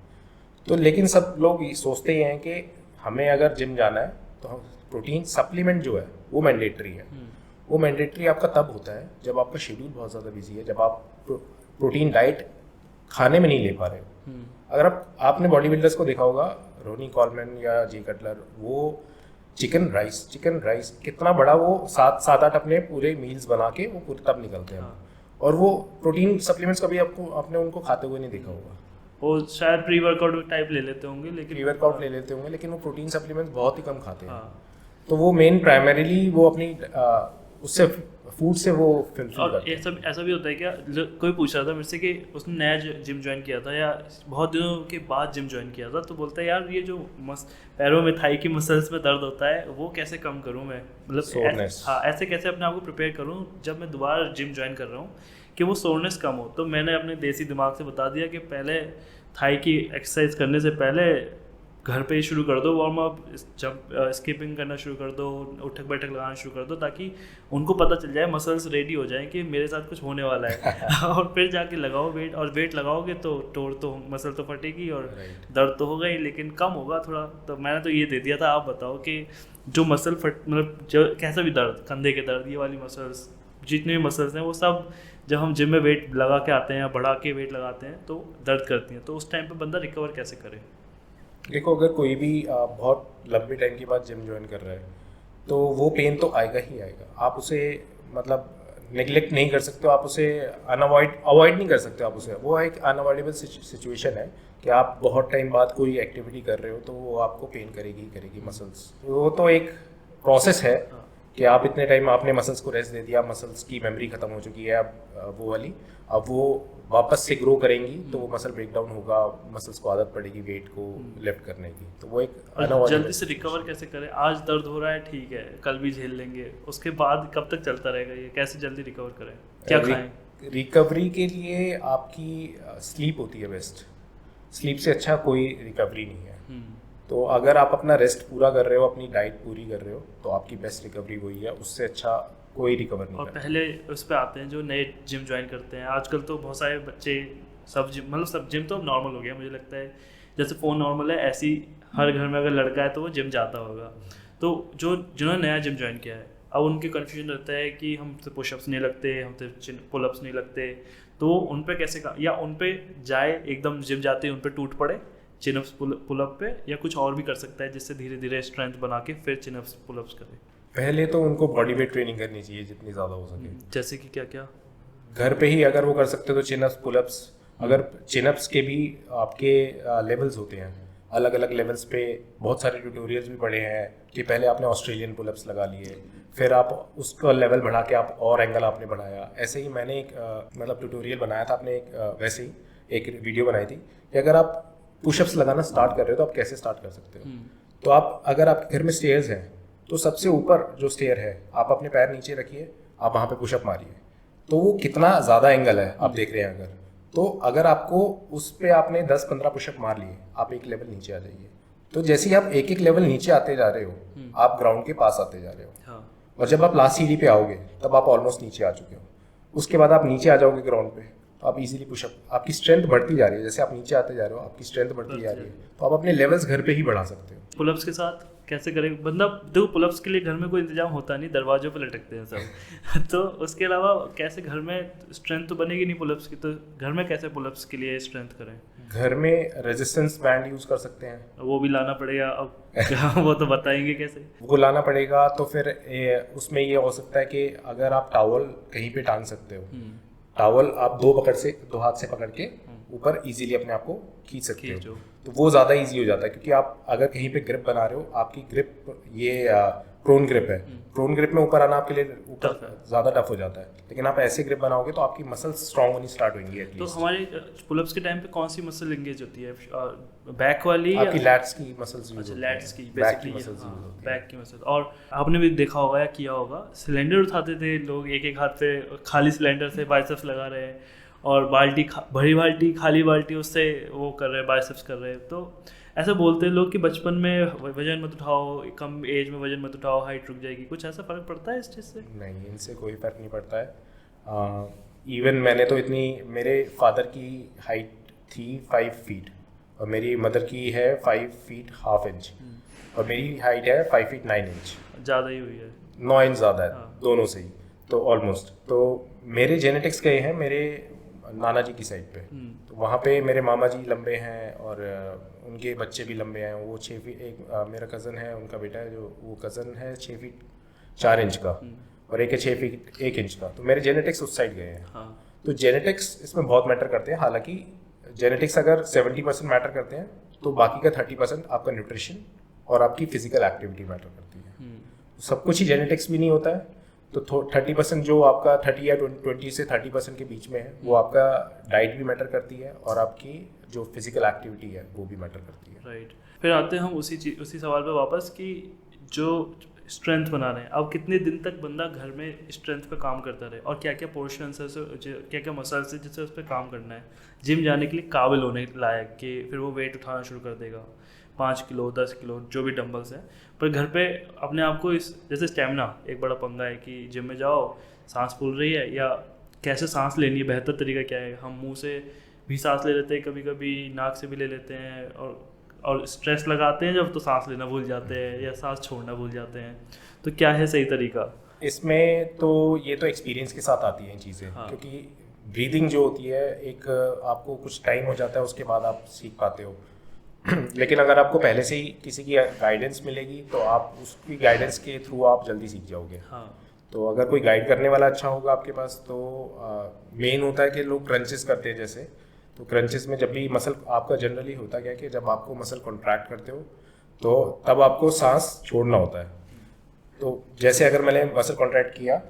तो लेकिन सब लोग सोचते ही हैं कि हमें अगर जिम जाना है तो हम प्रोटीन सप्लीमेंट जो है वो मैंडेटरी है। वो मैंडेटरी आपका तब होता है जब आपका शेड्यूल बहुत ज़्यादा बिजी है, जब आप प्रोटीन डाइट खाने में नहीं ले पा रहे हो। अगर आपने बॉडी बिल्डर्स को देखा होगा, रोनी कॉलमैन या जे कटलर, वो चिकन राइस कितना बड़ा, वो 7-8 अपने पूरे मील्स बना के वो पूरे तब निकलते हैं। और वो प्रोटीन सप्लीमेंट्स कभी आपने उनको खाते हुए नहीं देखा होगा। वो शायद प्री वर्कआउट टाइप ले लेते होंगे, लेकिन प्री वर्कआउट ले लेते होंगे, लेकिन वो प्रोटीन सप्लीमेंट्स बहुत ही कम खाते हैं। तो वो मेन प्राइमरीली वो अपनी उससे फूड से वो फिल्टर और करते हैं। ऐसा भी होता है क्या, कोई पूछ रहा था मेरे से कि उसने नया जिम ज्वाइन किया था या बहुत दिनों के बाद जिम ज्वाइन किया था, तो बोलता है यार ये जो पैरों में थाई की मसल्स में दर्द होता है वो कैसे कम करूँ मैं, मतलब ऐसे कैसे अपने आप को प्रिपेयर करूँ जब मैं दोबारा जिम ज्वाइन कर रहा हूँ कि वो सोरनेस कम हो। तो मैंने अपने देसी दिमाग से बता दिया कि पहले थाई की एक्सरसाइज करने से पहले घर पे ही शुरू कर दो, वार्म अप, जंप, स्किपिंग करना शुरू कर दो, उठक बैठक लगाना शुरू कर दो, ताकि उनको पता चल जाए, मसल्स रेडी हो जाएं कि मेरे साथ कुछ होने वाला है। और फिर जाके लगाओ वेट, और वेट लगाओगे तो टोर तो मसल तो फटेगी और दर्द तो होगा ही, लेकिन कम होगा थोड़ा। तो मैंने तो ये दे दिया था। आप बताओ कि जो मसल मतलब जो कैसा भी दर्द, कंधे के दर्द, ये वाली मसल्स, जितने भी मसल्स हैं वो सब जब हम जिम में वेट लगा के आते हैं या बढ़ा के वेट लगाते हैं तो दर्द करती हैं। तो उस टाइम पे बंदा रिकवर कैसे करे? देखो, अगर कोई भी बहुत लंबे टाइम के बाद जिम ज्वाइन कर रहा है तो वो पेन तो आएगा ही आएगा। आप उसे मतलब नेग्लेक्ट नहीं कर सकते हो, आप उसे अवॉइड नहीं कर सकते आप उसे। वो एक अनअवॉइडेबल सिचुएशन है कि आप बहुत टाइम बाद कोई एक्टिविटी कर रहे हो तो वो आपको पेन करेगी मसल्स। वो तो एक प्रोसेस है कि आप इतने टाइम आपने मसल्स को रेस्ट दे दिया, मसल्स की मेमोरी खत्म हो चुकी है, अब वो वाली, अब वो वापस से ग्रो करेंगी तो वो मसल ब्रेक डाउन होगा, मसल्स को आदत पड़ेगी वेट को लिफ्ट करने की। तो वो एक जल्दी से रिकवर कैसे करें? आज दर्द हो रहा है, ठीक है, कल भी झेल लेंगे, उसके बाद कब तक चलता रहेगा ये? कैसे जल्दी रिकवर करें, क्या खाएं? रिकवरी के लिए आपकी स्लीप होती है बेस्ट। स्लीप से अच्छा कोई रिकवरी नहीं है। तो अगर आप अपना रेस्ट पूरा कर रहे हो, अपनी डाइट पूरी कर रहे हो, तो आपकी बेस्ट रिकवरी वही है, उससे अच्छा कोई रिकवर नहीं। और पहले उस पर आते हैं जो नए जिम ज्वाइन करते हैं। आजकल तो बहुत सारे बच्चे सब जिम, मतलब सब जिम तो नॉर्मल हो गया मुझे लगता है, जैसे फ़ोन नॉर्मल है ऐसी हर घर में अगर लड़का है तो वो जिम जाता होगा। तो जिन्होंने नया जिम ज्वाइन किया है, अब उनके कन्फ्यूजन रहता है कि हमसे पुशअप्स नहीं लगते, हमसे पुलअप्स नहीं लगते, तो उन पे कैसे या उन पे जाए एकदम जिम जाते उन पे टूट पड़े चिनअप्स पुलअप पे, या कुछ और भी कर सकता है जिससे धीरे धीरे स्ट्रेंथ बना के फिर चिनअप्स पुलअप्स करे? पहले तो उनको बॉडी वेट ट्रेनिंग करनी चाहिए जितनी ज़्यादा हो सके। जैसे कि क्या क्या? घर पे ही अगर वो कर सकते हो तो चिनअप्स पुलअप्स। अगर चिनअप्स के भी आपके लेवल्स होते हैं, अलग अलग लेवल्स पे बहुत सारे ट्यूटोरियल्स भी पढ़े हैं कि पहले आपने ऑस्ट्रेलियन पुलअप्स लगा लिए, फिर आप उसका लेवल बढ़ा के आप और एंगल आपने बढ़ाया। ऐसे ही मैंने एक मतलब ट्यूटोरियल बनाया था, आपने वैसे ही एक वीडियो बनाई थी कि अगर आप पुशअप्स लगाना स्टार्ट कर रहे हो तो आप कैसे स्टार्ट कर सकते हो। तो आप अगर आपके घर में स्टेयर्स हैं तो सबसे ऊपर जो स्टेयर है आप अपने पैर नीचे रखिए, आप वहाँ पे पुशअप मारिए, तो वो कितना ज़्यादा एंगल है आप देख रहे हैं। अगर तो अगर आपको उस पर आपने 10-15 पुशअप मार लिए, आप एक लेवल नीचे आ जाइए। तो जैसे ही आप एक एक लेवल नीचे आते जा रहे हो, आप ग्राउंड के पास आते जा रहे हो। और जब आप लास्ट सीढ़ी पे आओगे तब आप ऑलमोस्ट नीचे आ चुके हो। उसके बाद आप नीचे आ जाओगे ग्राउंड पे, तो आप इजीली पुशअप, आपकी स्ट्रेंथ बढ़ती जा रही है। जैसे आप नीचे आते जा रहे हो आपकी स्ट्रेंथ बढ़ती जा रही है, तो आप अपने लेवल्स घर पे ही बढ़ा सकते हो। पुलअप्स के साथ कैसे करें? बंदा देखो, पुलअप्स के लिए घर में कोई इंतजाम होता नहीं, दरवाजों पे लटकते हैं सब तो उसके अलावा कैसे घर में स्ट्रेंथ तो बनेगी नहीं पुलअप्स की, तो घर में कैसे पुलअप्स के लिए स्ट्रेंथ करें? घर में रेजिस्टेंस बैंड यूज़ कर सकते हैं। वो भी लाना पड़ेगा अब वो तो बताएंगे कैसे वो लाना पड़ेगा। तो फिर उसमें ये हो सकता है कि अगर आप टॉवल कहीं पे टांग सकते हो, टॉवल आप दो हाथ से पकड़ के ऊपर इजीली अपने आप को खींच सकते हो, तो वो ज़्यादा इजी हो जाता है। क्योंकि आप अगर कहीं पे ग्रिप बना रहे हो, आपकी ग्रिप ये प्रोन ग्रिप है, प्रोन ग्रिप में ऊपर आना आपके लिए ज़्यादा टफ हो जाता है। लेकिन आप ऐसे ग्रिप बनाओगे तो आपकी मसल्स स्ट्रांग होनी स्टार्ट होंगी एटलीस्ट। तो हमारे पुलअप्स के टाइम पे कौन सी मसल एंगेज होती है? बैक वाली, आपकी लैट्स की मसल्स यूज होती हैं। लैट्स की बेसिकली बैक की मसल। और आपने भी देखा होगा या किया होगा, सिलेंडर उठाते थे लोग एक एक हाथ पे, खाली सिलेंडर से बाइसेप्स लगा रहे हैं, और भरी बाल्टी खाली बाल्टी उससे वो कर रहे हैं, बाइसेप्स कर रहे हैं। तो ऐसा बोलते हैं लोग कि बचपन में वजन मत उठाओ, कम एज में वजन मत उठाओ, हाइट रुक जाएगी। कुछ ऐसा फ़र्क पड़ता है इस चीज़ से? नहीं, इनसे कोई फ़र्क नहीं पड़ता है। इवन मैंने तो मेरे फादर की हाइट थी 5 फीट और मेरी मदर की है 5 फीट हाफ इंच, और मेरी हाइट है 5 फीट 9 इंच। ज़्यादा ही हुई है, 9 इंच ज़्यादा है। हाँ। दोनों से ही तो ऑलमोस्ट। तो मेरे जेनेटिक्स गए हैं मेरे नाना जी की साइड पे, तो वहाँ पे मेरे मामा जी लंबे हैं और उनके बच्चे भी लंबे हैं। वो 6 फीट, एक मेरा कज़न है, उनका बेटा है, जो वो कज़न है 6 फीट 4 इंच का, और एक है 6 फीट 1 इंच का। तो मेरे जेनेटिक्स उस साइड गए हैं। हाँ। तो जेनेटिक्स इसमें बहुत मैटर करते हैं। हालांकि जेनेटिक्स अगर 70% मैटर करते हैं तो बाकी का 30% आपका न्यूट्रिशन और आपकी फिजिकल एक्टिविटी मैटर करती है। सब कुछ ही जेनेटिक्स भी नहीं होता है, तो 30% जो आपका 30 या 20 से 30% के बीच में है, वो आपका डाइट भी मैटर करती है और आपकी जो फिजिकल एक्टिविटी है वो भी मैटर करती है। राइट। फिर आते हैं हम उसी सवाल पे वापस कि जो स्ट्रेंथ बना रहे हैं, अब कितने दिन तक बंदा घर में स्ट्रेंथ पे काम करता रहे, और क्या क्या पोर्शंस है, क्या क्या मसल्स है जिससे उस पर काम करना है जिम जाने के लिए काबिल होने लायक, कि फिर वो वेट उठाना शुरू कर देगा 5 किलो 10 किलो जो भी डंबल्स हैं। पर घर पे अपने आप को जैसे स्टेमिना एक बड़ा पंगा है कि जिम में जाओ, सांस फूल रही है, या कैसे सांस लेनी है, बेहतर तरीका क्या है। हम मुंह से भी सांस ले लेते हैं, कभी कभी नाक से भी ले लेते हैं, और स्ट्रेस लगाते हैं जब तो सांस लेना भूल जाते हैं या सांस छोड़ना भूल जाते हैं। तो क्या है सही तरीका इसमें? तो ये तो एक्सपीरियंस के साथ आती हैं चीज़ें। हाँ। क्योंकि ब्रीदिंग जो होती है, एक आपको कुछ टाइम हो जाता है उसके बाद आप सीख पाते हो लेकिन अगर आपको पहले से ही किसी की गाइडेंस मिलेगी तो आप उसकी गाइडेंस के थ्रू आप जल्दी सीख जाओगे। हाँ। तो अगर कोई गाइड करने वाला अच्छा होगा आपके पास तो मेन होता है कि लोग क्रंचेस करते हैं जैसे, तो क्रंचेस में जब भी मसल आपका जनरली होता क्या है कि जब आपको मसल कॉन्ट्रैक्ट करते हो तो तब आपको सांस छोड़ना होता है। तो जैसे अगर मैंने मसल कॉन्ट्रैक्ट किया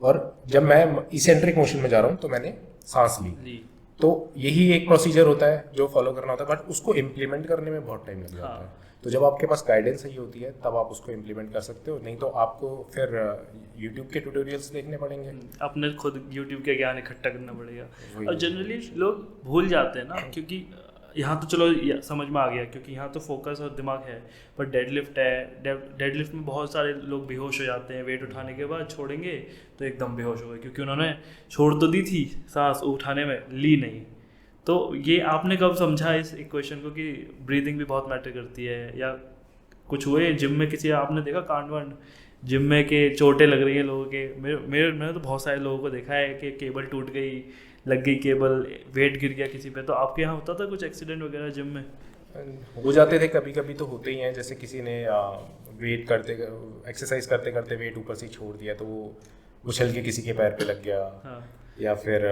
और जब मैं इसेंट्रिक मोशन में जा रहा हूँ तो मैंने सांस ली, तो यही एक प्रोसीजर होता है जो फॉलो करना होता है, बट उसको इम्प्लीमेंट करने में बहुत टाइम लग जाता है। तो जब आपके पास गाइडेंस सही होती है तब आप उसको इम्प्लीमेंट कर सकते हो, नहीं तो आपको फिर यूट्यूब के ट्यूटोरियल्स देखने पड़ेंगे, अपने खुद यूट्यूब के ज्ञान इकट्ठा करना पड़ेगा। और जनरली लोग भूल जाते हैं ना, क्योंकि यहाँ तो चलो समझ में आ गया क्योंकि यहाँ तो फोकस और दिमाग है, पर डेडलिफ्ट है, डेडलिफ्ट में बहुत सारे लोग बेहोश हो जाते हैं, वेट उठाने के बाद छोड़ेंगे तो एकदम बेहोश हो गए क्योंकि उन्होंने छोड़ तो दी थी सांस उठाने में, ली नहीं। तो ये आपने कब समझा इस इक्वेशन को कि ब्रीदिंग भी बहुत मैटर करती है? या कुछ हुए जिम में किसी आपने देखा कांड वांड जिम में के चोटें लग रही है लोगों के? मैंने तो बहुत सारे लोगों को देखा है कि केबल टूट गई, लग गई केबल, वेट गिर गया किसी पे। तो आपके यहाँ होता था कुछ एक्सीडेंट वगैरह जिम में? हो जाते थे, कभी कभी तो होते ही हैं। जैसे किसी ने वेट करते एक्सरसाइज करते करते वेट ऊपर से छोड़ दिया तो वो उछल के किसी के पैर पे लग गया। हाँ। या फिर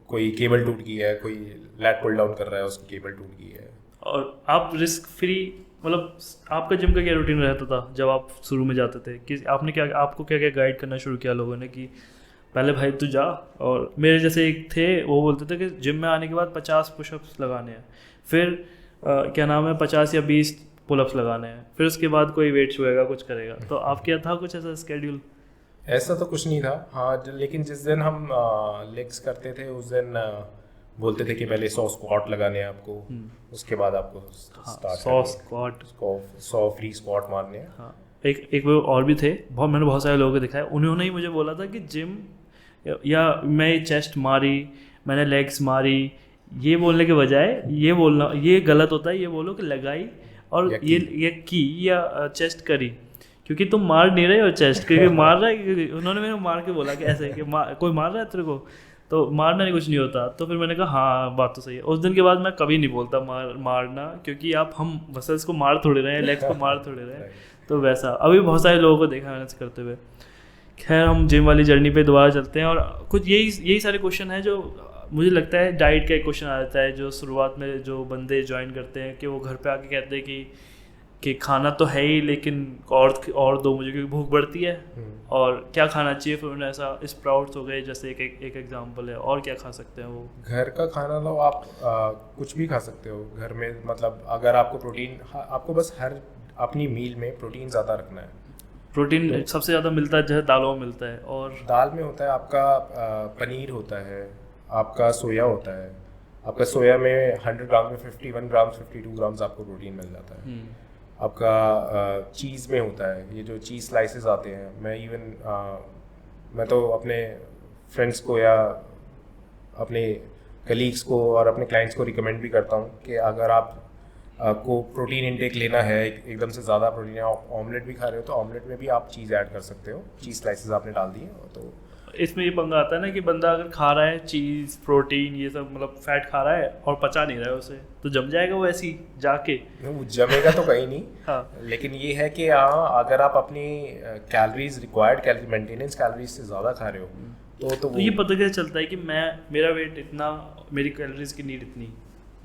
कोई केबल टूट गई है, कोई लैट पुल डाउन कर रहा है उसकी केबल टूट गई है। और आप रिस्क फ्री, मतलब आपका जिम का क्या रूटीन रहता था जब आप शुरू में जाते थे? कि आपने क्या, आपको क्या क्या गाइड करना शुरू किया लोगों ने कि पहले भाई तू जा? और मेरे जैसे एक थे वो बोलते थे कि जिम में आने के बाद 50 पुशअप्स लगाने हैं, फिर क्या नाम है 50 या 20 पुलअप्स लगाने हैं, फिर उसके बाद कोई वेट छुएगा कुछ करेगा। तो आप क्या था कुछ ऐसा स्केड्यूल? ऐसा तो कुछ नहीं था, हाँ। लेकिन जिस दिन हम लेग्स करते थे उस दिन बोलते थे कि पहले 100 स्क्वाट लगाने हैं आपको, उसके बाद आपको स्टार्ट 100 स्क्वाट, 100 फ्री स्क्वाट मारने हैं। हाँ। एक वो और भी थे, मैंने बहुत सारे लोगों को दिखाया, उन्होंने ही मुझे बोला था कि जिम या मैं चेस्ट मारी, मैंने लेग्स मारी, ये बोलने के बजाय ये बोलना, ये गलत होता है, ये बोलो कि लगाई और ये की या चेस्ट करी, क्योंकि तुम मार नहीं रहे हो चेस्ट, क्योंकि मार रहा है। उन्होंने मेरे मार के बोला कि ऐसे कि कोई मार रहा है तेरे को तो मारना नहीं, कुछ नहीं होता। तो फिर मैंने कहा हाँ बात तो सही है। उस दिन के बाद मैं कभी नहीं बोलता मारना, क्योंकि आप हम मसल्स को मार थोड़े रहे हैं, लेग्स को मार थोड़े रहे हैं। तो वैसा अभी बहुत सारे लोगों को देखा मैंने करते हुए। खैर हम जिम वाली जर्नी पे दोबारा चलते हैं, और कुछ यही सारे क्वेश्चन हैं जो मुझे लगता है डाइट का एक क्वेश्चन आ जाता है, जो शुरुआत में जो बंदे ज्वाइन करते हैं कि वो घर पे आके कहते हैं कि खाना तो है ही लेकिन और दो मुझे, क्योंकि भूख बढ़ती है, और क्या खाना चाहिए। फिर उन्हें ऐसा स्प्राउट्स हो गए जैसे एक एग्जांपल है, और क्या खा सकते हैं वो? घर का खाना लो आप, कुछ भी खा सकते हो घर में। मतलब अगर आपको प्रोटीन, आपको बस हर अपनी मील में प्रोटीन ज़्यादा रखना है। प्रोटीन सबसे ज़्यादा मिलता है जैसे दालों में मिलता है, और दाल में होता है आपका पनीर होता है, आपका सोया होता है। आपका सोया में 100 ग्राम में 51 ग्राम 52 ग्राम्स आपको प्रोटीन मिल जाता है। आपका चीज़ में होता है, ये जो चीज़ स्लाइसेस आते हैं, मैं तो अपने फ्रेंड्स को या अपने कलीग्स को और अपने क्लाइंट्स को रिकमेंड भी करता हूँ कि अगर आप को प्रोटीन इंटेक लेना है, एकदम से ज़्यादा प्रोटीन है, आप ऑमलेट भी खा रहे हो तो ऑमलेट में भी आप चीज़ ऐड कर सकते हो। चीज़ स्लाइसेस आपने डाल दिए तो इसमें ये पंगा आता है ना कि बंदा अगर खा रहा है चीज़, प्रोटीन, ये सब मतलब फैट खा रहा है और पचा नहीं रहा है उसे, तो जम जाएगा वो ऐसी जाके? वो जमेगा तो कहीं नहीं। हाँ। लेकिन ये है कि हाँ, अगर आप अपनी calories, required calorie, maintenance calories से ज़्यादा खा रहे हो तो ये पता कैसे चलता है कि मेरा वेट इतना, मेरी कैलोरीज की नीड इतनी,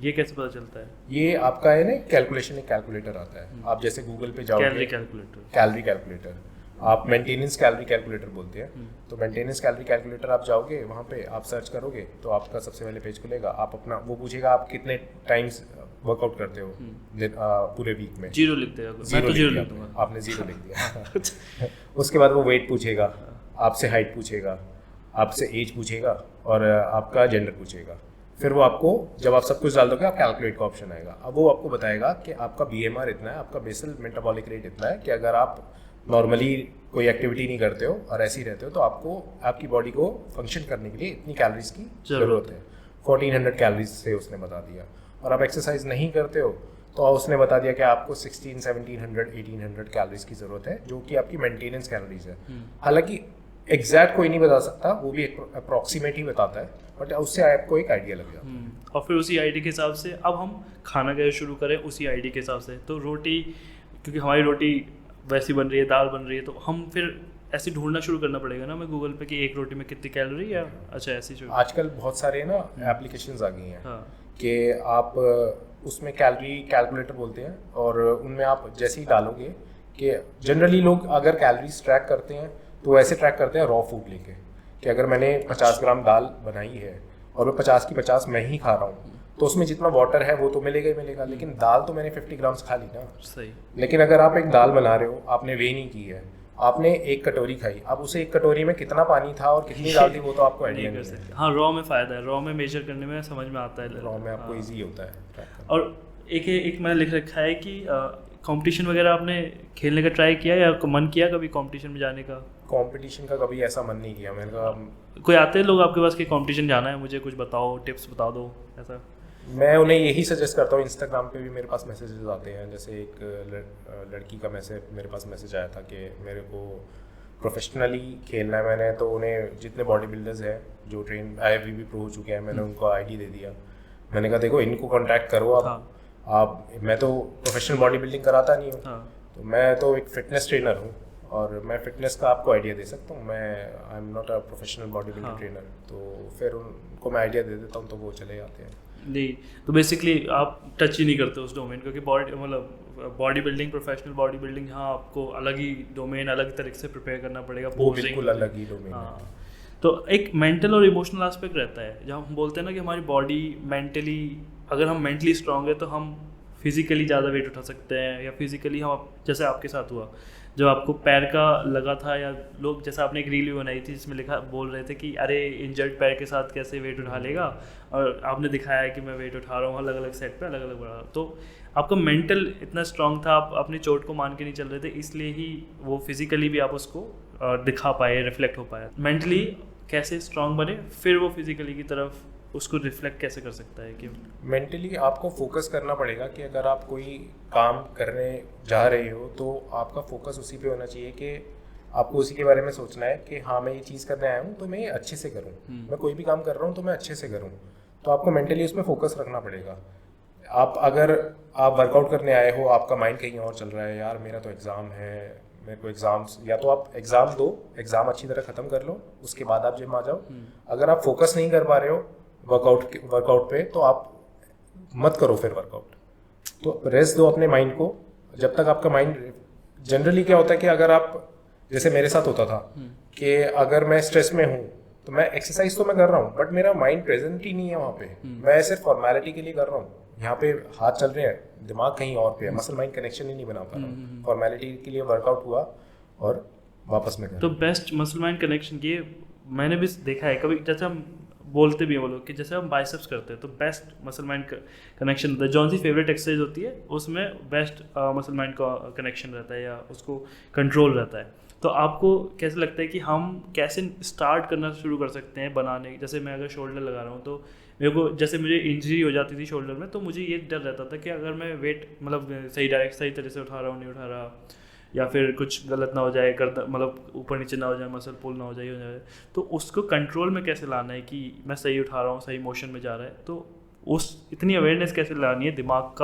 ये कैसे पता चलता है? ये आपका है ना कैलकुलेशन, एक कैलकुलेटर आता है। आप जैसे गूगल पे जाओगे, कैलोरी कैलकुलेटर, आप मेंटेनेंस कैलोरी कैलकुलेटर बोलते हैं। तो मेंटेनेंस कैलोरी कैलकुलेटर आप जाओगे, वहाँ पे आप सर्च करोगे तो आपका सबसे पहले पेज खुलेगा। आप अपना वो पूछेगा आप कितने टाइम्स वर्कआउट करते हो पूरे वीक में। जीरो लिख देगा, मैं तो जीरो लिख दूंगा। आपने जीरो लिख दिया। उसके बाद वो वेट पूछेगा, आपसे हाइट पूछेगा, आपसे एज पूछेगा और आपका जेंडर पूछेगा। फिर वो आपको, जब आप सब कुछ डाल दोगे, आप कैलकुलेट का ऑप्शन आएगा। अब वो आपको बताएगा कि आपका BMR इतना है, आपका बेसल मेटाबॉलिक रेट इतना है, कि अगर आप नॉर्मली कोई एक्टिविटी नहीं करते हो और ऐसे ही रहते हो तो आपको, आपकी बॉडी को फंक्शन करने के लिए इतनी कैलोरीज की ज़रूरत है। 1400 कैलोरीज से उसने बता दिया। और आप एक्सरसाइज नहीं करते हो तो उसने बता दिया कि आपको 1600, 1700, 1800 कैलोरीज की ज़रूरत है, जो कि आपकी मेंटेनेंस कैलोरीज है। हालांकि एग्जैक्ट कोई नहीं बता सकता, वो भी एक अप्रॉक्सीमेट ही बताता है, बट उससे आपको एक आइडिया लग जाता है। और फिर उसी आइडिया के हिसाब से अब हम खाना कैसे शुरू करें, उसी आइडिया के हिसाब से। तो रोटी, क्योंकि हमारी रोटी वैसी बन रही है, दाल बन रही है, तो हम फिर ऐसे ढूंढना शुरू करना पड़ेगा ना मैं गूगल पे कि एक रोटी में कितनी कैलोरी या अच्छा ऐसी जो आजकल बहुत सारे ना एप्लीकेशंस आ गई हैं हाँ कि आप उसमें कैलोरी कैलकुलेटर बोलते हैं, और उनमें आप जैसे ही डालोगे कि जनरली लोग अगर कैलोरीज ट्रैक करते हैं तो वैसे ट्रैक करते हैं रॉ फूड लेके, कि अगर मैंने 50 ग्राम दाल बनाई है और वो 50 की 50 मैं ही खा रहा हूँ तो उसमें जितना वाटर है वो तो मिलेगा ही मिलेगा, लेकिन दाल तो मैंने 50 ग्राम्स खा ली ना। सही। लेकिन अगर आप एक दाल बना रहे हो, आपने वे नहीं की है, आपने एक कटोरी खाई, अब उसे एक कटोरी में कितना पानी था और कितनी दाल थी वो तो आपको आइडिया नहीं है। हाँ रॉ में फ़ायदा है, रॉ में मेजर करने में समझ में आता है, रॉ में आपको ईजी होता है। और एक मैंने लिख रखा है कि कंपटीशन वगैरह आपने खेलने का ट्राई किया या मन किया कभी कंपटीशन में जाने का? कंपटीशन का कभी ऐसा मन नहीं किया मैंने कहा। कोई आते हैं लोग आपके पास कि कंपटीशन जाना है, मुझे कुछ बताओ, टिप्स बता दो ऐसा? मैं उन्हें यही सजेस्ट करता हूँ, इंस्टाग्राम पे भी मेरे पास मैसेजेस आते हैं, जैसे एक लड़की का मेरे पास मैसेज आया था कि मेरे को प्रोफेशनली खेलना है। मैंने तो उन्हें जितने बॉडी बिल्डर्स हैं जो ट्रेन IFBB प्रो हो चुके हैं, मैंने उनको ID दे दिया। मैंने कहा देखो इनको कांटेक्ट करो आप मैं तो प्रोफेशनल बॉडी बिल्डिंग कराता नहीं हूँ, तो मैं तो एक फिटनेस ट्रेनर हूँ और मैं फिटनेस का आपको आइडिया दे सकता हूँ। मैं I am not a professional body building trainer, तो फिर उनको मैं आइडिया दे देता हूँ तो वो चले जाते हैं। नहीं तो बेसिकली आप टच ही नहीं करते उस डोमेन को कि body building, professional body building, हाँ आपको अलग ही डोमेन, अलग तरीके से प्रिपेयर करना पड़ेगा, वो बिल्कुल अलग ही डोमेन है। तो एक मेंटल और इमोशनल एस्पेक्ट रहता है, जहाँ हम बोलते हैं ना कि हमारी बॉडी मेंटली, अगर हम मेंटली स्ट्रांग है तो हम फिजिकली ज़्यादा वेट उठा सकते हैं, या फिजिकली हम जैसे आपके साथ हुआ जब आपको पैर का लगा था, या लोग जैसा आपने एक रील भी बनाई थी जिसमें बोल रहे थे कि अरे इंजर्ड पैर के साथ कैसे वेट उठा लेगा, और आपने दिखाया है कि मैं वेट उठा रहा हूँ अलग अलग सेट पे अलग अलग बढ़ा। तो आपका मेंटल इतना स्ट्रांग था, आप अपनी चोट को मान के नहीं चल रहे थे, इसलिए ही वो फिजिकली भी आप उसको दिखा पाए, रिफ्लेक्ट हो पाया। मेंटली कैसे स्ट्रांग बने, फिर वो फिजिकली की तरफ उसको रिफ्लेक्ट कैसे कर सकता है? कि मेंटली आपको फोकस करना पड़ेगा कि अगर आप कोई काम करने जा रहे हो तो आपका फोकस उसी पे होना चाहिए कि आपको उसी के बारे में सोचना है कि हाँ मैं ये चीज़ करने आया हूँ तो मैं ये अच्छे से करूँ, मैं कोई भी काम कर रहा हूँ तो मैं अच्छे से करूँ। तो आपको मेंटली उसमें फोकस रखना पड़ेगा। अगर आप वर्कआउट करने आए हो, आपका माइंड कहीं और चल रहा है, यार मेरा तो एग्ज़ाम है, मेरे को एग्ज़ाम्स, या तो आप एग्ज़ाम दो, एग्ज़ाम अच्छी तरह ख़त्म कर लो, उसके बाद आप जिम आ जाओ। अगर आप फोकस नहीं कर पा रहे हो वर्कआउट पे तो आप मत करो फिर वर्कआउट, तो रेस्ट दो अपने माइंड को। जब तक आपका माइंड, जनरली क्या होता है कि अगर आप, जैसे मेरे साथ होता था कि अगर मैं स्ट्रेस में हूँ तो मैं एक्सरसाइज तो मैं कर रहा हूँ बट मेरा माइंड प्रेजेंट ही नहीं है वहाँ पे, मैं सिर्फ फॉर्मेलिटी के लिए कर रहा हूँ। यहाँ पे हाथ चल रहे हैं, दिमाग कहीं और पे है, मसल माइंड कनेक्शन ही नहीं बना पा रहा हूँ। फॉर्मेलिटी के लिए वर्कआउट हुआ और वापस में कर। तो बेस्ट मसल माइंड कनेक्शन ये मैंने भी देखा है, कभी जैसे हम बोलते भी हैं वो लोग कि जैसे हम बाइसेप्स करते हैं तो बेस्ट मसल माइंड कनेक्शन होता है। जौन सी फेवरेट एक्सरसाइज होती है उसमें बेस्ट मसल माइंड का कनेक्शन रहता है या उसको कंट्रोल रहता है। तो आपको कैसे लगता है कि हम कैसे स्टार्ट करना शुरू कर सकते हैं बनाने? जैसे मैं अगर शोल्डर लगा रहा हूँ तो मेरे को, जैसे मुझे इंजरी हो जाती थी शोल्डर में, तो मुझे ये डर रहता था कि अगर मैं वेट सही तरह से उठा रहा हूँ, नहीं उठा रहा, या फिर कुछ गलत ना हो जाए, मतलब ऊपर नीचे ना हो जाए, मसल पुल ना हो जाए, तो उसको कंट्रोल में कैसे लाना है कि मैं सही उठा रहा हूँ, सही मोशन में जा रहा है। तो उस इतनी अवेयरनेस कैसे लानी है दिमाग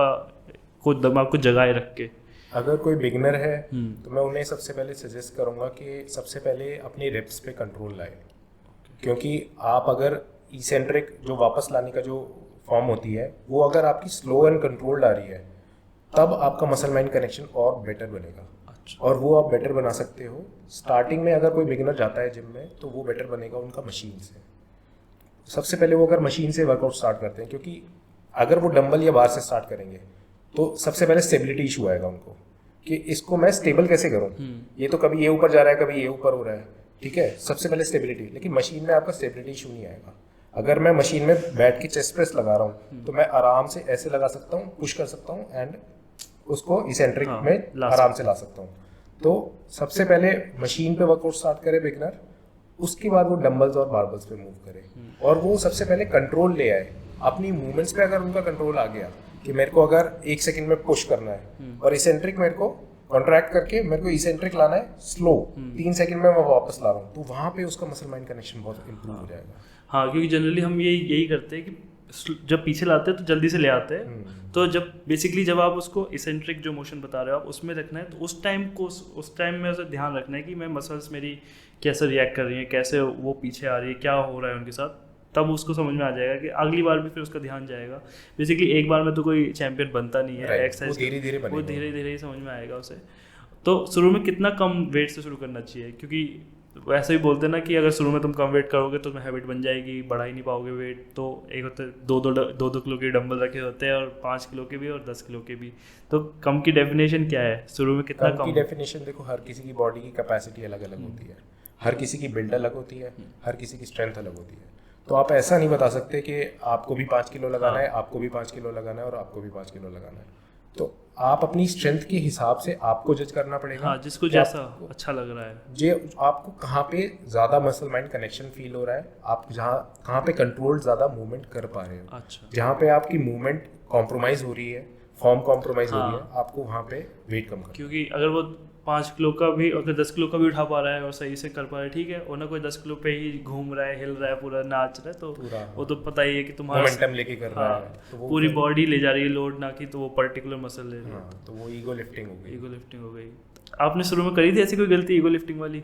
को जगाए रख के? अगर कोई बिगनर है तो मैं उन्हें सबसे पहले सजेस्ट करूँगा कि सबसे पहले अपनी रेप्स पे कंट्रोल लाए, क्योंकि आप अगर इसेंट्रिक जो वापस लाने का जो फॉर्म होती है वो अगर आपकी स्लो एंड कंट्रोल्ड आ रही है तब आपका मसल माइंड कनेक्शन और बेटर बनेगा। और वो आप बेटर बना सकते हो। स्टार्टिंग में अगर कोई बिगिनर जाता है जिम में तो वो बेटर बनेगा उनका मशीन से। सबसे पहले वो अगर मशीन से वर्कआउट स्टार्ट करते हैं, क्योंकि अगर वो डंबल या बार से स्टार्ट करेंगे तो सबसे पहले स्टेबिलिटी इशू आएगा उनको कि इसको मैं स्टेबल कैसे करूं, ये तो कभी ये ऊपर जा रहा है कभी ये ऊपर हो रहा है, ठीक है, सबसे पहले स्टेबिलिटी। लेकिन मशीन में आपका स्टेबिलिटी इशू नहीं आएगा। अगर मैं मशीन में बैठ के चेस्ट प्रेस लगा रहा हूँ तो मैं आराम से ऐसे लगा सकता हूँ, पुश कर सकता हूँ एंड उसको इसेंट्रिक में आराम से ला सकता हूँ। तो सबसे पहले मशीन पे वर्कआउट स्टार्ट करे बिगनर, उसके बाद वो डंबल्स और बारबल्स पे मूव करे और वो सबसे पहले कंट्रोल ले आए अपनी मूवमेंट्स पे। अगर उनका कंट्रोल आ गया कि मेरे को अगर 1 सेकंड में पुश करना है और इसेंट्रिक मेरे को कॉन्ट्रैक्ट करके मेरे को इसेंट्रिक लाना है स्लो, 3 सेकंड में मैं वापस ला रहा हूँ, तो वहाँ पे उसका मसल माइंड कनेक्शन बहुत इंप्रूव हो जाएगा। हाँ, क्योंकि जनरली हम यही करते हैं कि जब पीछे लाते हैं तो जल्दी से ले आते हैं। तो जब बेसिकली जब आप उसको इसेंट्रिक जो मोशन बता रहे हो आप उसमें रखना है, तो उस टाइम में उसे ध्यान रखना है कि मैं मसल्स मेरी कैसे रिएक्ट कर रही हैं, कैसे वो पीछे आ रही है, क्या हो रहा है उनके साथ। तब उसको समझ में आ जाएगा कि अगली बार भी फिर उसका ध्यान जाएगा। बेसिकली एक बार में तो कोई चैंपियन बनता नहीं है एक्सरसाइज, वो धीरे धीरे ही समझ में आएगा उसे। तो शुरू में कितना कम वेट से शुरू करना चाहिए, क्योंकि वैसे ही बोलते हैं ना कि अगर शुरू में तुम कम वेट करोगे तो तुम्हें हैबिट बन जाएगी, बढ़ा ही नहीं पाओगे वेट। तो एक होते दो किलो के डंबल रखे होते हैं, और 5 किलो के भी और 10 किलो के भी। तो कम की डेफिनेशन क्या है, शुरू में कितना कम की डेफिनेशन? देखो, हर किसी की बॉडी की कैपेसिटी अलग अलग होती है, हर किसी की बिल्ड अलग होती है, हर किसी की स्ट्रेंथ अलग होती है। तो आप ऐसा नहीं बता सकते कि आपको भी 5 किलो लगाना है, आपको भी 5 किलो लगाना है और आपको भी 5 किलो लगाना है। तो आप अपनी स्ट्रेंथ के हिसाब से आपको जज करना पड़ेगा। हाँ, जिसको जैसा अच्छा लग रहा है, जे आपको कहाँ पे ज़्यादा मसल माइंड कनेक्शन फील हो रहा है, आप कहाँ पे कंट्रोल ज़्यादा मूवमेंट कर पा रहे हो। अच्छा, जहाँ पे आपकी मूवमेंट कॉम्प्रोमाइज हो रही है, फॉर्म कॉम्प्रोमाइज हो रही है, आपको वहाँ पे वेट कम करना। क्योंकि अगर वो 5 किलो का भी, अगर 10 किलो का भी उठा पा रहा है और सही से कर पा रहा है, ठीक है, और ना कोई 10 किलो पे ही घूम रहा है, हिल रहा है, पूरा नाच रहा है, तो वो तो पता ही है कि तुम्हारा मोमेंटम लेके कर रहा है, तो वो पूरी बॉडी ले जा रही है लोड, ना कि तो वो पर्टिकुलर मसल ले रही है। तो वो ईगो लिफ्टिंग हो गई। ईगो लिफ्टिंग हो गई। आपने शुरू में करी थी ऐसी कोई गलती ईगो लिफ्टिंग वाली?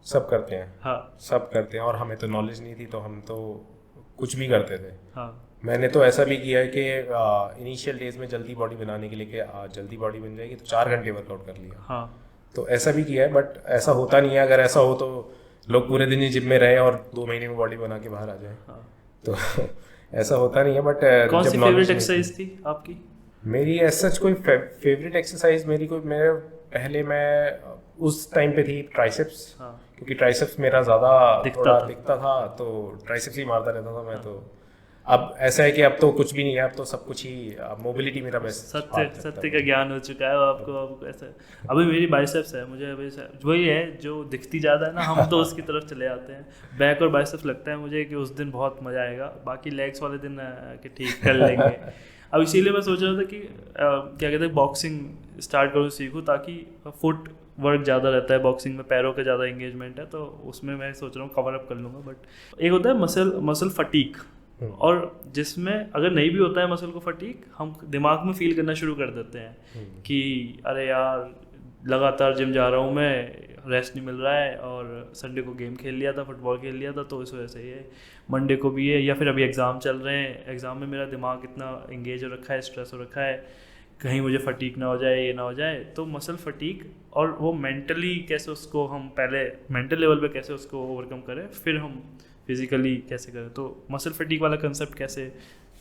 सब करते हैं। हाँ, सब करते हैं, और हमें तो नॉलेज नहीं थी, तो हम तो कुछ भी करते थे। हाँ, मैंने तो ऐसा भी किया है कि इनिशियल डेज में जल्दी बॉडी बनाने के लिए कि जल्दी बॉडी बन जाएगी तो 4 घंटे वर्कआउट कर लिया। हाँ, तो ऐसा भी किया है, बट ऐसा होता नहीं है। अगर ऐसा हो तो लोग पूरे दिन ही जिम में रहे और 2 महीने में बॉडी बना के बाहर आ जाए। हाँ। तो ऐसा होता नहीं है। बट कौन सी फेवरेट एक्सरसाइज थी आपकी? मेरी ऐसा कोई फेवरेट एक्सरसाइज मेरी कोई, मेरे पहले मैं उस टाइम पे थी ट्राइसेप्स। हाँ, क्योंकि ट्राइसेप्स मेरा ज़्यादा दिखता था, तो ट्राइसेप्स ही मारता रहता था मैं। तो अब ऐसा है कि अब तो कुछ भी नहीं है, अब तो सब कुछ ही, मोबिलिटी मेरा बेस्ट। सत्य का ज्ञान हो चुका है आपको ऐसा। अभी मेरी बाइसेप्स है, मुझे अभी वही है जो दिखती ज़्यादा है ना, हम तो उसकी तरफ चले आते हैं। बैक और बाइसेप्स लगता है मुझे कि उस दिन बहुत मज़ा आएगा, बाकी लेग्स वाले दिन कि ठीक कर लेंगे। अब इसीलिए मैं सोच रहा था कि क्या कहते हैं, बॉक्सिंग स्टार्ट करूँ, सीखूँ, ताकि फुट वर्क ज़्यादा रहता है बॉक्सिंग में, पैरों का ज़्यादा एंगेजमेंट है, तो उसमें मैं सोच रहा हूँ कवर अप कर लूँगा। बट एक होता है मसल फटीक, और जिसमें अगर नहीं भी होता है मसल को फटीक, हम दिमाग में फील करना शुरू कर देते हैं कि अरे यार लगातार जिम जा रहा हूँ मैं, रेस्ट नहीं मिल रहा है, और संडे को गेम खेल लिया था, फुटबॉल खेल लिया था, तो इस वजह से ये मंडे को भी है, या फिर अभी एग्ज़ाम चल रहे हैं, एग्ज़ाम में मेरा दिमाग इतना इंगेज हो रखा है, स्ट्रेस हो रखा है, कहीं मुझे फटीक ना हो जाए, ये ना हो जाए। तो मसल फटीक, और वो मेंटली कैसे उसको हम पहले मेंटल लेवल पे कैसे उसको ओवरकम करें, फिर हम फिजिकली कैसे करें। तो मसल फटीक वाला कंसेप्ट कैसे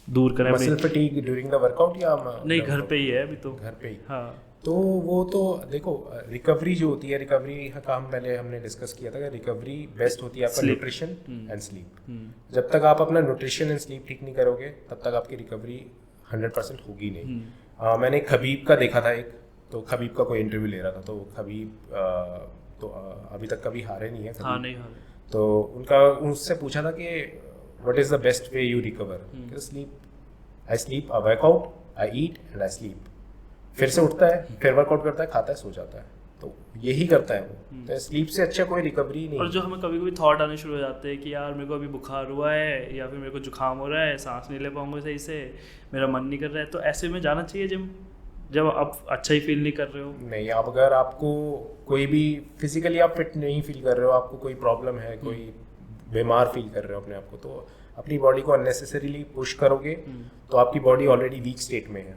दूर करें? Muscle fatigue during the workout या नहीं, घर पे ही है अभी तो। घर पे ही? हाँ। तो वो तो देखो, रिकवरी जो होती है, रिकवरी का हम पहले हमने डिस्कस किया था कि रिकवरी बेस्ट होती है आपका न्यूट्रिशन एंड स्लीप। जब तक आप अपना न्यूट्रिशन एंड स्लीप ठीक नहीं करोगे, तब तक आपकी रिकवरी 100% होगी नहीं। मैंने खबीब का देखा था एक, तो खबीब का कोई इंटरव्यू ले रहा था, तो खबीब तो अभी तक कभी हारे नहीं है। हाँ, नहीं हारे। तो उनसे पूछा था कि what is the best way you recover? Sleep. I sleep, I workout, I eat and I sleep. फिर से उठता है, फिर वर्कआउट करता है, खाता है, सो जाता है। तो यही करता है वो। तो स्लीप से अच्छा कोई रिकवरी नहीं। और जो हमें कभी कभी थॉट आने शुरू हो जाते हैं कि यार मेरे को अभी बुखार हुआ है, या फिर मेरे को जुकाम हो रहा है, सांस नहीं ले पाऊंगा सही से, मेरा मन नहीं कर रहा है, तो ऐसे में जाना चाहिए जिम जब आप अच्छा ही फील नहीं कर रहे हो? नहीं, अब अगर आपको कोई भी फिजिकली आप फिट नहीं फील कर रहे हो, आपको कोई प्रॉब्लम है, कोई बीमार फील कर रहे हो अपने आप को, तो अपनी बॉडी को अननेसेसरीली पुश करोगे तो आपकी बॉडी ऑलरेडी वीक स्टेट में है,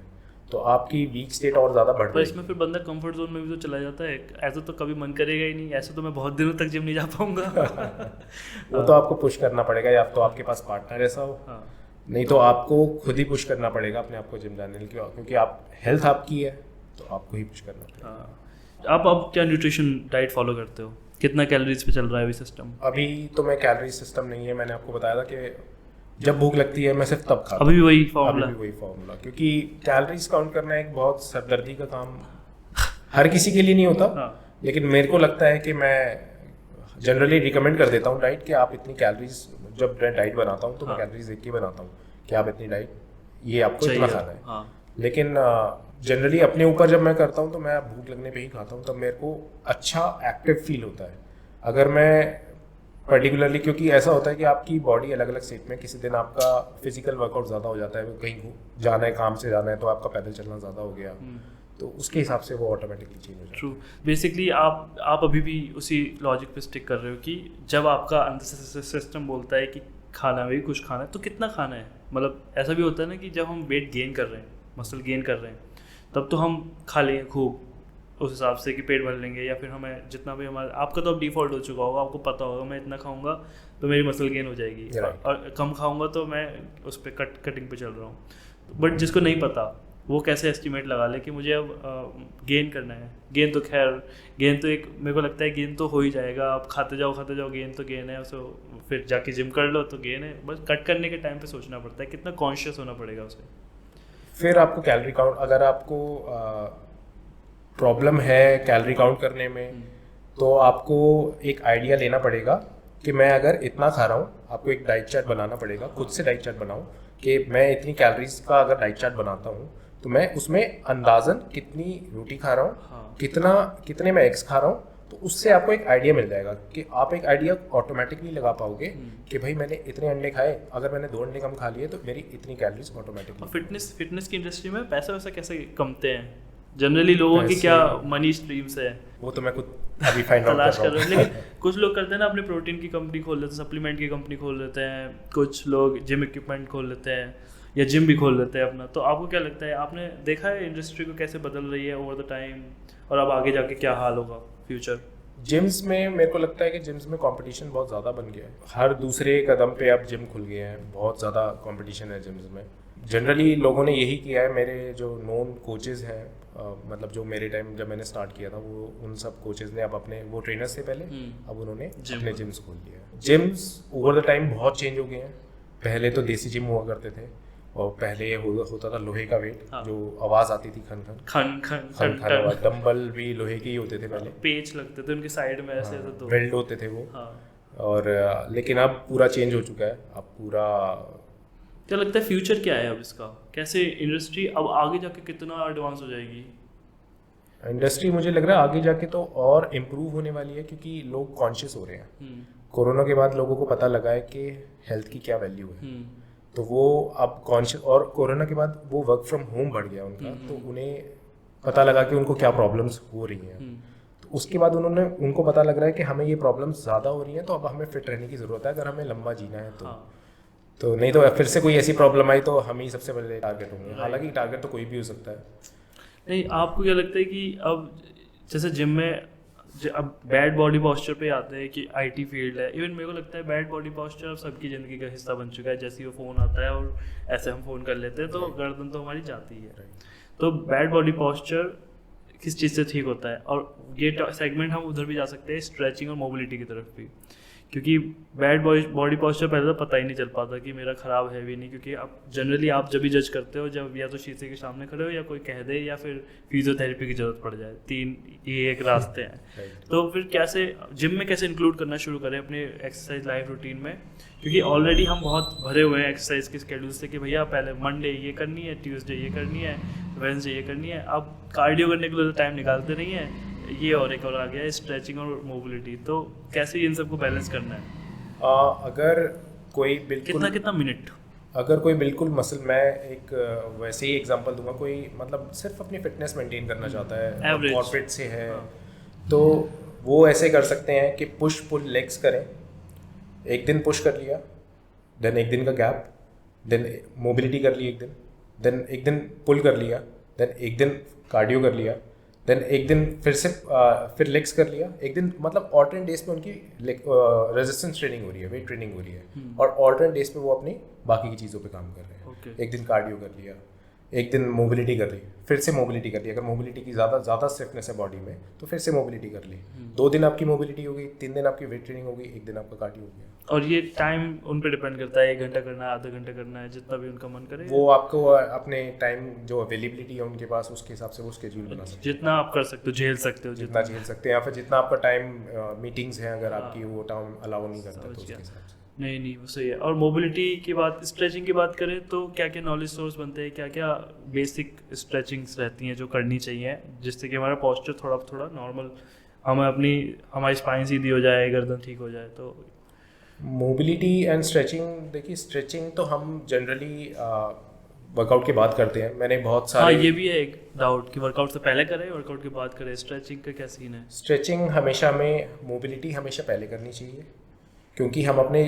तो आपकी वीक स्टेट और ज़्यादा बढ़ जाएगी। पर इसमें फिर बंदा कंफर्ट जोन में भी तो चला जाता है। ऐसा तो कभी मन करेगा ही नहीं, ऐसे तो मैं बहुत दिनों तक जिम नहीं जा पाऊंगा। वो तो आपको पुश करना पड़ेगा, या तो आपके पास पार्टनर ऐसा हो, नहीं तो आपको खुद ही पुश करना पड़ेगा अपने आप को जिम जाने के लिए, क्योंकि आप हेल्थ आपकी है, तो आपको ही पुश करना पड़ेगा। आप अब क्या न्यूट्रिशन डाइट फॉलो करते हो? कितना कैलोरीज पे चल रहा है अभी सिस्टम? अभी तो मैं कैलोरी सिस्टम नहीं है, मैंने आपको बताया था कि जब भूख लगती है मैं सिर्फ तब खाता हूं। अभी भी वही फॉर्मूला, क्योंकि कैलोरीज काउंट करना एक बहुत सरदर्दी का काम हर किसी के लिए नहीं होता। लेकिन मेरे को लगता है कि मैं जनरली रिकमेंड कर देता हूँ डाइट कि आप इतनी कैलोरीज, जब मैं डाइट बनाता हूँ तो मैं कैलोरीज देख के बनाता हूँ कि आप इतनी डाइट, ये आपको इतना खाना है। लेकिन जनरली अपने ऊपर जब मैं करता हूँ तो मैं भूख लगने पे ही खाता हूँ, तब मेरे को अच्छा एक्टिव फील होता है। अगर मैं पर्टिकुलरली क्योंकि ऐसा होता है कि आपकी बॉडी अलग अलग स्टेट में, किसी दिन आपका फिजिकल वर्कआउट ज़्यादा हो जाता है, कहीं जाना है, काम से जाना है, तो आपका पैदल चलना ज़्यादा हो गया, तो उसके हिसाब से वो ऑटोमेटिकली चेंज हो जाता है। ट्रू। बेसिकली आप अभी भी उसी लॉजिक पे स्टिक कर रहे हो कि जब आपका अंदर से सिस्टम बोलता है कि खाना है, कुछ खाना है, तो कितना खाना है। मतलब ऐसा भी होता है ना कि जब हम वेट गेन कर रहे हैं, मसल गेन कर रहे हैं, तब तो हम खा लेंगे खूब उस हिसाब से कि पेट भर लेंगे, या फिर हमें जितना भी हमारा, आपका तो अब डिफ़ॉल्ट हो चुका होगा, आपको पता होगा मैं इतना खाऊंगा तो मेरी मसल गेन हो जाएगी, और कम खाऊंगा तो मैं उस पर कटिंग पे चल रहा हूँ। बट जिसको नहीं पता वो कैसे एस्टिमेट लगा ले कि मुझे अब गेन करना है। गेन तो खैर गेन तो एक मेरे को लगता है गेन तो हो ही जाएगा, आप खाते जाओ, गेन तो गेन है, उसको फिर जाके जिम कर लो तो गेन है। बस कट करने के टाइम पे सोचना पड़ता है, कितना कॉन्शियस होना पड़ेगा उसे। फिर आपको कैलोरी काउंट, अगर आपको प्रॉब्लम है कैलोरी काउंट करने में, तो आपको एक आइडिया लेना पड़ेगा कि मैं अगर इतना खा रहा हूँ, आपको एक डाइट चार्ट बनाना पड़ेगा, खुद से डाइट चार्ट बनाओ कि मैं इतनी कैलोरीज का अगर डाइट चार्ट बनाता हूँ तो मैं उसमें अंदाजन कितनी रोटी खा रहा हूँ, कितने मैं एग्स खा रहा हूँ, तो उससे आपको एक आइडिया मिल जाएगा कि आप एक आइडिया ऑटोमेटिकली लगा पाओगे कि भाई मैंने इतने अंडे खाए, अगर मैंने 2 अंडे कम खा लिए तो मेरी इतनी कैलोरीज ऑटोमेटिकली। फिटनेस की इंडस्ट्री में पैसा वैसा कैसे कमते हैं जनरली लोगों की, क्या मनी स्ट्रीम्स है वो तो मैं खुद अभी फाइंड आउट तलाश कर रहा हूँ। लेकिन कुछ लोग करते हैं ना, अपने प्रोटीन की कंपनी खोल लेते हैं, सप्लीमेंट की कंपनी खोल लेते हैं, कुछ लोग जिम इक्विपमेंट खोल लेते हैं या जिम भी खोल लेते हैं अपना। तो आपको क्या लगता है, आपने देखा है इंडस्ट्री को कैसे बदल रही है ओवर द टाइम, और अब आगे जाके क्या हाल होगा फ्यूचर? जिम्स में मेरे को लगता है कि जिम्स में कंपटीशन बहुत ज़्यादा बन गया है, हर दूसरे कदम पे अब जिम खुल गए हैं, बहुत ज़्यादा कंपटीशन है जिम्स में। जनरली लोगों ने यही किया है, मेरे जो नोन कोचेज़ हैं, मतलब जो मेरे टाइम जब मैंने स्टार्ट किया था, वो उन सब कोचेज़ ने अब अपने, वो ट्रेनर्स थे पहले, अब उन्होंने अपने जिम्स खोल लिया है। जिम्स ओवर द टाइम बहुत चेंज हो गए हैं। पहले तो देसी जिम हुआ करते थे, और पहले होता था लोहे का वेट, जो आवाज़ आती थी खन खन आवाज़, डंबल भी लोहे के ही होते थे पहले, पेच लगते थे उनके साइड में ऐसे, तो वेल्ड होते थे वो। और लेकिन अब पूरा चेंज हो चुका है, अब पूरा। क्या लगता है फ्यूचर क्या है अब इसका, कैसे इंडस्ट्री अब आगे जाके कितना एडवांस हो जाएगी? इंडस्ट्री मुझे लग रहा है आगे जाके तो और इम्प्रूव होने वाली है, क्योंकि लोग कॉन्शियस हो रहे हैं। कोरोना के बाद लोगों को पता लगा है कि हेल्थ की क्या वैल्यू है, तो वो अब कॉन्शियस, और कोरोना के बाद वो वर्क फ्रॉम होम बढ़ गया उनका, तो उन्हें पता लगा कि उनको क्या प्रॉब्लम्स हो रही हैं। तो उसके बाद उनको पता लग रहा है कि हमें ये प्रॉब्लम्स ज़्यादा हो रही हैं, तो अब हमें फिट रहने की ज़रूरत है अगर हमें लंबा जीना है तो नहीं तो फिर से कोई ऐसी प्रॉब्लम आई तो हम ही सबसे पहले टारगेट होंगे। हालांकि टारगेट तो कोई भी हो सकता है। नहीं, आपको क्या लगता है कि अब जैसे जिम में अब बैड बॉडी पॉस्चर पे आते हैं कि आईटी फील्ड है, इवन मेरे को लगता है बैड बॉडी पॉस्चर अब सबकी ज़िंदगी का हिस्सा बन चुका है। जैसे ही वो फ़ोन आता है और ऐसे हम फ़ोन कर लेते हैं तो गर्दन तो हमारी जाती है। तो बैड बॉडी पॉस्चर किस चीज़ से ठीक होता है? और ये सेगमेंट हम उधर भी जा सकते हैं, स्ट्रेचिंग और मोबिलिटी की तरफ भी, क्योंकि बैड बॉडी पॉस्चर पहले तो पता ही नहीं चल पाता कि मेरा ख़राब है भी नहीं, क्योंकि अब जनरली आप जब भी जज करते हो, जब या तो शीशे के सामने खड़े हो या कोई कह दे या फिर फिजियोथेरेपी की ज़रूरत पड़ जाए, 3 ये एक रास्ते हैं। तो फिर कैसे जिम में कैसे इंक्लूड करना शुरू करें अपने एक्सरसाइज लाइफ रूटीन में, क्योंकि ऑलरेडी हम बहुत भरे हुए हैं एक्सरसाइज के स्केड्यूल से कि भैया पहले मंडे ये करनी है, ट्यूसडे ये करनी है, वेडनेसडे ये करनी है। अब कार्डियो करने के लिए टाइम निकालते नहीं है, ये और एक और आ गया है स्ट्रेचिंग और मोबिलिटी। तो कैसे इन सबको बैलेंस करना है? अगर कोई बिल्कुल कितना मिनट, अगर कोई बिल्कुल मसल, मैं एक वैसे ही एग्जांपल दूंगा, कोई मतलब सिर्फ अपनी फिटनेस मेंटेन करना चाहता है, कॉर्पोरेट से है, तो वो ऐसे कर सकते हैं कि पुश पुल लेग्स करें। एक दिन पुश कर लिया, देन एक दिन का गैप, देन मोबिलिटी कर ली एक दिन, देन एक दिन पुल कर लिया, देन एक दिन कार्डियो कर लिया, देन एक दिन फिर लेग्स कर लिया एक दिन। मतलब ऑल्टरनेट डेज पे उनकी रेजिस्टेंस ट्रेनिंग हो रही है, वेट ट्रेनिंग हो रही है, और ऑल्टरनेट डेज पे वो अपनी बाकी की चीज़ों पे काम कर रहे हैं। एक दिन कार्डियो कर लिया, एक दिन मोबिलिटी कर ली, फिर से मोबिलिटी कर ली। अगर मोबिलिटी की ज़्यादा स्टिफनेस है बॉडी में तो फिर से मोबिलिटी कर ली। 2 दिन आपकी मोबिलिटी हो गई, 3 दिन आपकी वेट ट्रेनिंग हो गई, एक दिन आपका कार्डियो हो गया। और ये टाइम उन पर डिपेंड करता है, 1 घंटा करना है, आधा घंटा करना है, जितना भी उनका मन करे। वो आपको अपने टाइम जो अवेलेबिलिटी है उनके पास, उसके हिसाब से वो स्केड्यूल बना सकते हैं। जितना आप कर सकते हो, झेल सकते हो, जितना झेल सकते हैं, या फिर जितना आपका टाइम मीटिंग्स हैं, अगर आपकी वो टाइम अलाउ नहीं करता तो उसके हिसाब से। नहीं वो सही है। और मोबिलिटी की बात, स्ट्रेचिंग की बात करें तो क्या क्या नॉलेज सोर्स बनते हैं, क्या क्या बेसिक स्ट्रेचिंग्स रहती हैं जो करनी चाहिए, जिससे कि हमारा पॉस्चर थोड़ा नॉर्मल, हमारी स्पाइन सीधी हो जाए, गर्दन ठीक हो जाए? तो मोबिलिटी एंड स्ट्रेचिंग, देखिए स्ट्रेचिंग तो हम जनरली वर्कआउट के बाद करते हैं। मैंने बहुत हाँ, सारे ये भी है एक डाउट कि वर्कआउट से पहले करें वर्कआउट के बाद करें, स्ट्रेचिंग का क्या सीन है? स्ट्रेचिंग हमेशा में, मोबिलिटी हमेशा पहले करनी चाहिए, क्योंकि हम अपने,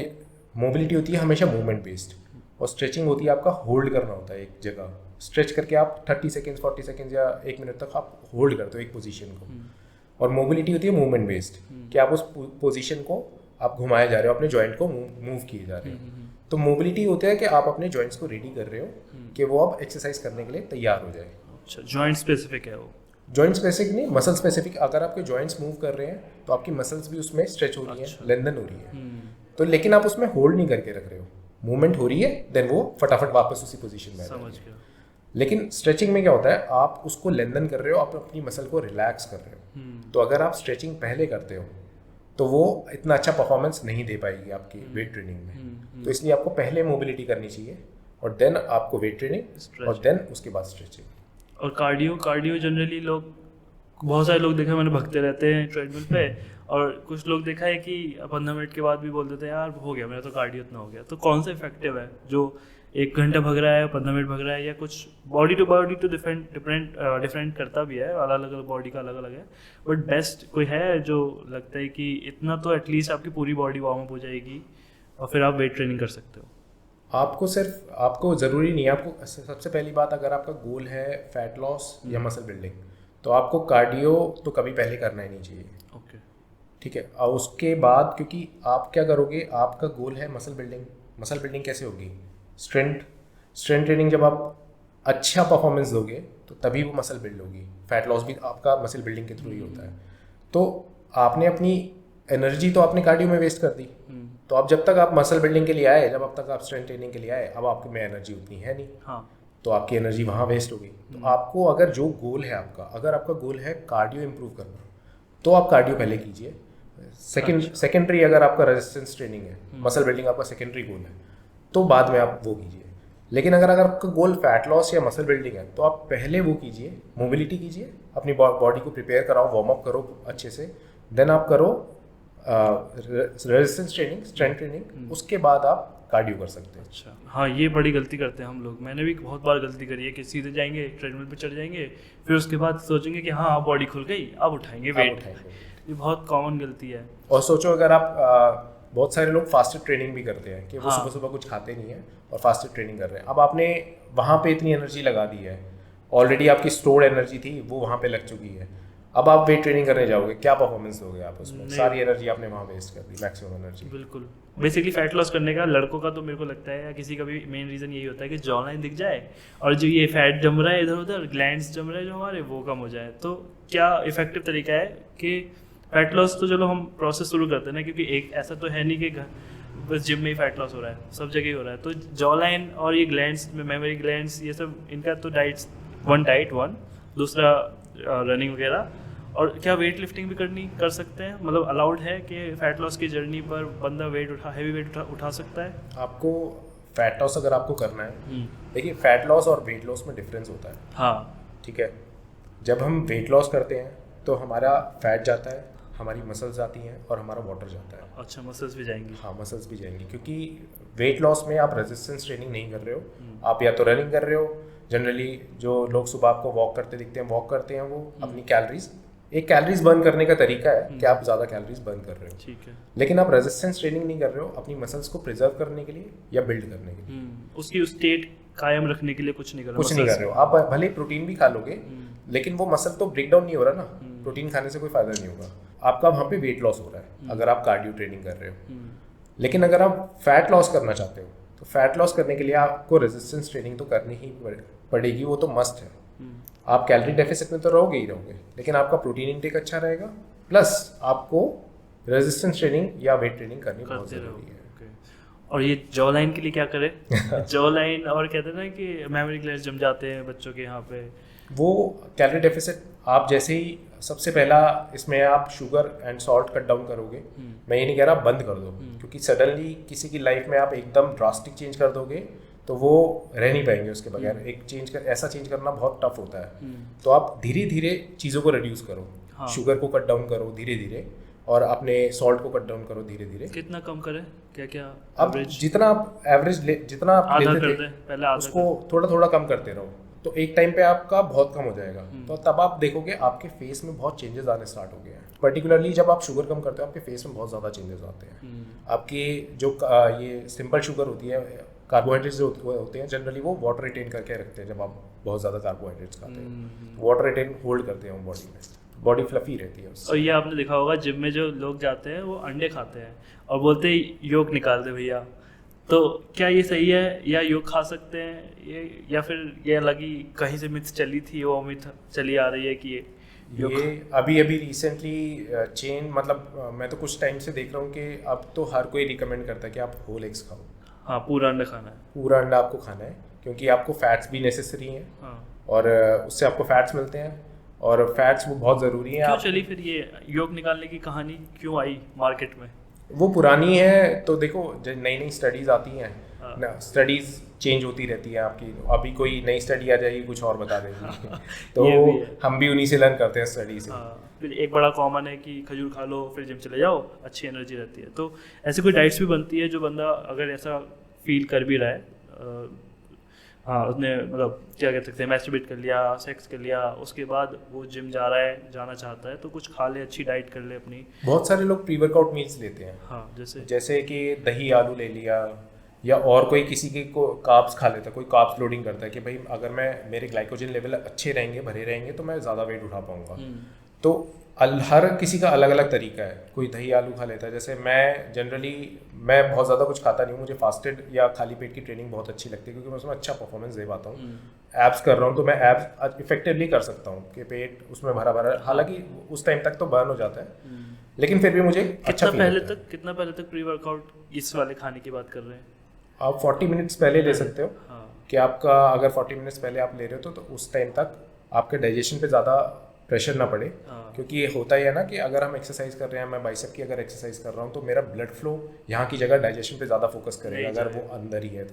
मोबिलिटी होती है हमेशा मूवमेंट बेस्ड, और स्ट्रेचिंग होती है आपका होल्ड करना होता है एक जगह। स्ट्रेच करके आप 30 सेकेंड्स 40 सेकेंड्स या 1 मिनट तक आप होल्ड करते हो एक पोजीशन को, और मोबिलिटी होती है मूवमेंट बेस्ड, कि आप उस पोजीशन को आप घुमाए जा रहे हो, अपने जॉइंट को मूव किए जा रहे हो। तो मोबिलिटी होता है कि आप अपने जॉइंट्स को रेडी कर रहे हो कि वो अब एक्सरसाइज करने के लिए तैयार हो जाए। अच्छा, जॉइंट स्पेसिफिक है वो? जॉइंट स्पेसिफिक नहीं, मसल स्पेसिफिक। अगर आपके जॉइंट्स मूव कर रहे हैं तो आपकी मसल्स भी उसमें स्ट्रेच हो रही है, लेंथन हो रही है। तो लेकिन आप उसमें होल्ड नहीं करके रख रहे हो, मूवमेंट हो रही है, देन वो फटाफट वापस उसी पोजीशन में आ समझ जाएगी। गया। लेकिन स्ट्रेचिंग में क्या होता है, आप उसको लेंथन कर रहे हो, आप अपनी मसल को रिलैक्स कर रहे हो। तो अगर आप स्ट्रेचिंग पहले करते हो तो वो इतना अच्छा परफॉर्मेंस नहीं दे पाएगी आपकी वेट ट्रेनिंग में। तो इसलिए आपको पहले मोबिलिटी करनी चाहिए, और देन आपको वेट ट्रेनिंग, और देन उसके बाद स्ट्रेचिंग। और कार्डियो जनरली लोग, बहुत सारे लोग देखा मैंने भगते रहते हैं ट्रेडमिल पे, और कुछ लोग देखा है कि 15 मिनट के बाद भी बोल देते हैं यार हो गया मेरा तो कार्डियो इतना हो गया। तो कौन सा इफेक्टिव है, जो 1 घंटा भग रहा है, 15 मिनट भग रहा है, या कुछ बॉडी टू डिफरेंट करता भी है, अलग अलग बॉडी का अलग अलग है, बट बेस्ट कोई है जो लगता है कि इतना तो एटलीस्ट आपकी पूरी बॉडी वार्म अप हो जाएगी और फिर आप वेट ट्रेनिंग कर सकते हो? आपको ज़रूरी नहीं है। आपको सबसे पहली बात, अगर आपका गोल है फैट लॉस या मसल बिल्डिंग, तो आपको कार्डियो तो कभी पहले करना ही नहीं चाहिए। ओके, ठीक है। और उसके बाद, क्योंकि आप क्या करोगे, आपका गोल है मसल बिल्डिंग। मसल बिल्डिंग कैसे होगी? स्ट्रेंथ ट्रेनिंग जब आप अच्छा परफॉर्मेंस दोगे तो तभी वो मसल बिल्ड होगी। फैट लॉस भी आपका मसल बिल्डिंग के थ्रू ही होता है। तो आपने अपनी एनर्जी तो आपने कार्डियो में वेस्ट कर दी। तो अब जब तक आप मसल बिल्डिंग के लिए आए, जब अब तक आप स्ट्रेंथ ट्रेनिंग के लिए आए, अब आपके में एनर्जी उतनी है नहीं। हाँ, तो आपकी एनर्जी वहाँ वेस्ट होगी। तो आपको, अगर जो गोल है आपका, अगर आपका गोल है कार्डियो इंप्रूव करना, तो आप कार्डियो पहले कीजिए। सेकेंडरी अगर आपका रेजिस्टेंस ट्रेनिंग है, मसल बिल्डिंग आपका सेकेंडरी गोल है, तो बाद में आप वो कीजिए। लेकिन अगर आपका गोल फैट लॉस या मसल बिल्डिंग है, तो आप पहले वो कीजिए, मोबिलिटी कीजिए, अपनी बॉडी को प्रिपेयर कराओ, वार्म अप करो अच्छे से, देन आप करो रेजिस्टेंस ट्रेनिंग, स्ट्रेंथ ट्रेनिंग, उसके बाद आप कार्डियो कर सकते हैं। अच्छा, हाँ, ये बड़ी गलती करते हैं हम लोग। मैंने भी बहुत बार गलती करी है कि सीधे जाएंगे ट्रेडमिल पे चढ़ जाएंगे, फिर उसके बाद सोचेंगे कि हाँ बॉडी खुल गई, अब उठाएंगे वेट। ये बहुत कॉमन गलती है। और सोचो, अगर आप बहुत सारे लोग फास्टेड ट्रेनिंग भी करते हैं कि वो सुबह सुबह कुछ खाते नहीं है और फास्टेड ट्रेनिंग कर रहे हैं। अब आपने वहाँ पे इतनी एनर्जी लगा दी है, ऑलरेडी आपकी स्टोर्ड एनर्जी थी वो वहाँ पे लग चुकी है, अब आप वेट ट्रेनिंग करने जाओगे, क्या परफॉर्मेंस दोगे आप उसमें? सारी एनर्जी आपने वहाँ वेस्ट कर दी, मैक्सिमम एनर्जी। बिल्कुल। बेसिकली फैट लॉस करने का लड़कों का तो मेरे को लगता है, या किसी का भी मेन रीज़न यही होता है कि जॉ लाइन दिख जाए, और जो ये फैट जम रहा है इधर उधर, ग्लैंड्स जम रहे हैं जो हमारे, वो कम हो जाए। तो क्या इफेक्टिव तरीका है कि फैट लॉस, तो चलो हम प्रोसेस शुरू करते हैं ना, क्योंकि एक ऐसा तो है नहीं कि बस जिम में ही फैट लॉस हो रहा है, सब जगह ही हो रहा है। तो जॉ लाइन और ये ग्लैंड्स, मेमोरी ग्लैंड्स, ये सब, इनका तो डाइट वन, दूसरा रनिंग वगैरह। और क्या वेट लिफ्टिंग भी कर सकते हैं? मतलब अलाउड है कि फैट लॉस की जर्नी पर बंदा हैवी वेट उठा सकता है? आपको फैट लॉस अगर आपको करना है, देखिए फैट लॉस और वेट लॉस में डिफरेंस होता है। हाँ, ठीक है। जब हम वेट लॉस करते हैं तो हमारा फैट जाता है, हमारी मसल्स आती हैं और हमारा वाटर जाता है। अच्छा, मसल्स भी जाएंगी? हाँ, मसल्स भी जाएंगी, क्योंकि वेट लॉस में आप रेजिस्टेंस ट्रेनिंग नहीं कर रहे हो, आप या तो रनिंग कर रहे हो। जनरली जो लोग सुबह आपको वॉक करते दिखते हैं, वॉक करते हैं, वो अपनी कैलोरीज बर्न करने का तरीका है कि आप ज़्यादा कैलोरीज बर्न कर रहे हो। ठीक है। लेकिन आप रेजिस्टेंस ट्रेनिंग नहीं कर रहे हो अपनी मसल्स को प्रिजर्व करने के लिए या बिल्ड करने के लिए। उसकी स्टेट कायम रखने के लिए कुछ नहीं कर रहे हो। आप भले ही प्रोटीन भी खा लोगे, लेकिन वो मसल तो ब्रेक डाउन नहीं हो रहा ना, प्रोटीन खाने से कोई फायदा नहीं होगा। आपका वहाँ पे वेट लॉस हो रहा है अगर आप कार्डियो ट्रेनिंग कर रहे हो। लेकिन अगर आप फैट लॉस करना चाहते हो, तो फैट लॉस करने के लिए आपको रेजिस्टेंस ट्रेनिंग तो करनी ही पड़ेगी, वो तो मस्ट है। आप कैलोरी डेफिसिट में तो रहोगे ही रहोगे, लेकिन आपका प्रोटीन इंटेक अच्छा रहेगा, प्लस आपको रेजिस्टेंस ट्रेनिंग या वेट ट्रेनिंग करनी बहुत ज़रूरी है। और ये जॉ लाइन के लिए क्या करें? जॉ लाइन, और कहते हैं ना कि मेमोरी ग्लैंड्स जम जाते हैं बच्चों के यहाँ पे, वो कैलोरी डेफिसिट आप जैसे ही, सबसे पहला इसमें आप sugar and salt cut down करोगे। मैं ये नहीं कह रहा बंद कर दो, क्योंकि सडनली किसी की लाइफ में आप एकदम ड्रास्टिक चेंज कर दोगे तो वो रह नहीं पाएंगे उसके बगैर। एक ऐसा चेंज करना बहुत टफ होता है। तो आप धीरे धीरे चीज़ों को रिड्यूस करो। हाँ। शुगर को कट डाउन करो धीरे धीरे, और अपने सॉल्ट को कट डाउन करो धीरे धीरे। कितना कम करें, क्या क्या अब एवरेज? जितना आप एवरेज जितना आप आधा लेते कर थे दें, पहले आधा उसको थोड़ा थोड़ा कम करते रहो, तो एक टाइम पे आपका बहुत कम हो जाएगा। तो तब आप देखोगे आपके फेस में बहुत चेंजेस आने स्टार्ट हो गए हैं। पर्टिकुलरली जब आप शुगर कम करते हो आपके फेस में बहुत ज़्यादा चेंजेस आते हैं। आपकी जो ये सिंपल शुगर होती है, कार्बोहाइड्रेट्स जो होते हैं जनरली वो वाटर रिटेन करके रखते हैं। जब आप बहुत ज़्यादा कार्बोहाइड्रेट्स खाते हैं वाटर रिटेन होल्ड करते हैं बॉडी में, बॉडी फ्लफी रहती है उससे। और ये आपने देखा होगा जिम में जो लोग जाते हैं वो अंडे खाते हैं और बोलते हैं योग निकाल दे भैया, तो क्या ये सही है या योग खा सकते हैं ये, या फिर ये अलग ही कहीं से मिथ चली थी वो मिथ चली आ रही है कि ये अभी अभी रिसेंटली चेन, मतलब मैं तो कुछ टाइम से देख रहा हूँ कि अब तो हर कोई रिकमेंड करता है कि आप होल एग्स खाओ। हाँ, पूरा अंडा खाना है। पूरा अंडा आपको खाना है क्योंकि आपको फैट्स भी नेसेसरी हैं। हाँ, और उससे आपको फैट्स मिलते हैं और फैट्स वो बहुत ज़रूरी हैं। क्यों चली फिर ये योग निकालने की कहानी क्यों आई मार्केट में? वो पुरानी है, तो देखो नई नई स्टडीज़ आती हैं हाँ। ना, स्टडीज़ चेंज होती रहती है आपकी। अभी कोई नई स्टडी आ जाएगी कुछ और बता देगी तो ये भी है। हम भी उन्हीं से लर्न करते हैं स्टडी से। हाँ, फिर एक बड़ा कॉमन है कि खजूर खा लो फिर जिम चले जाओ, अच्छी एनर्जी रहती है। तो ऐसी कोई डाइट्स भी बनती है जो बंदा अगर ऐसा फील कर भी रहा है, हाँ उसने मतलब क्या कह सकते हैं मैस्टरबेट कर लिया, सेक्स कर लिया, उसके बाद वो जिम जा रहा है, जाना चाहता है, तो कुछ खा ले, अच्छी डाइट कर ले अपनी। बहुत सारे लोग प्री वर्कआउट मील्स लेते हैं। हाँ, जैसे कि दही आलू ले लिया, या और कोई किसी के को कार्ब्स खा लेता है, कोई कार्ब्स लोडिंग करता है कि भाई अगर मैं मेरे ग्लाइकोजन लेवल अच्छे रहेंगे, भरे रहेंगे, तो मैं ज़्यादा वेट उठा पाऊंगा। तो हर किसी का अलग अलग तरीका है। कोई दही आलू खा लेता है, जैसे मैं जनरली मैं बहुत ज़्यादा कुछ खाता नहीं हूँ। मुझे फास्टेड या खाली पेट की ट्रेनिंग बहुत अच्छी लगती है क्योंकि मैं उसमें अच्छा परफॉर्मेंस दे पाता हूँ। एब्स कर रहा हूँ तो मैं एब्स इफेक्टिवली कर सकता हूँ कि पेट उसमें भरा भरा, हालांकि उस टाइम तक तो बर्न हो जाता है लेकिन फिर भी मुझे अच्छा फील होता है। कितना पहले तक प्री वर्कआउट इस वाले खाने की बात कर रहे हैं? आप 40 मिनट्स पहले ले सकते हो। हाँ। कि आपका अगर 40 मिनट्स पहले आप ले रहे हो तो उस टाइम तक आपके डाइजेशन पे ज़्यादा प्रेशर ना पड़े। हाँ। क्योंकि ये होता ही है ना कि अगर हम एक्सरसाइज कर रहे हैं, मैं बाइसेप की अगर एक्सरसाइज कर रहा हूँ तो मेरा ब्लड फ्लो यहाँ की जगह डाइजेशन पे ज़्यादा फोकस करेगा अगर वो अंदर ही है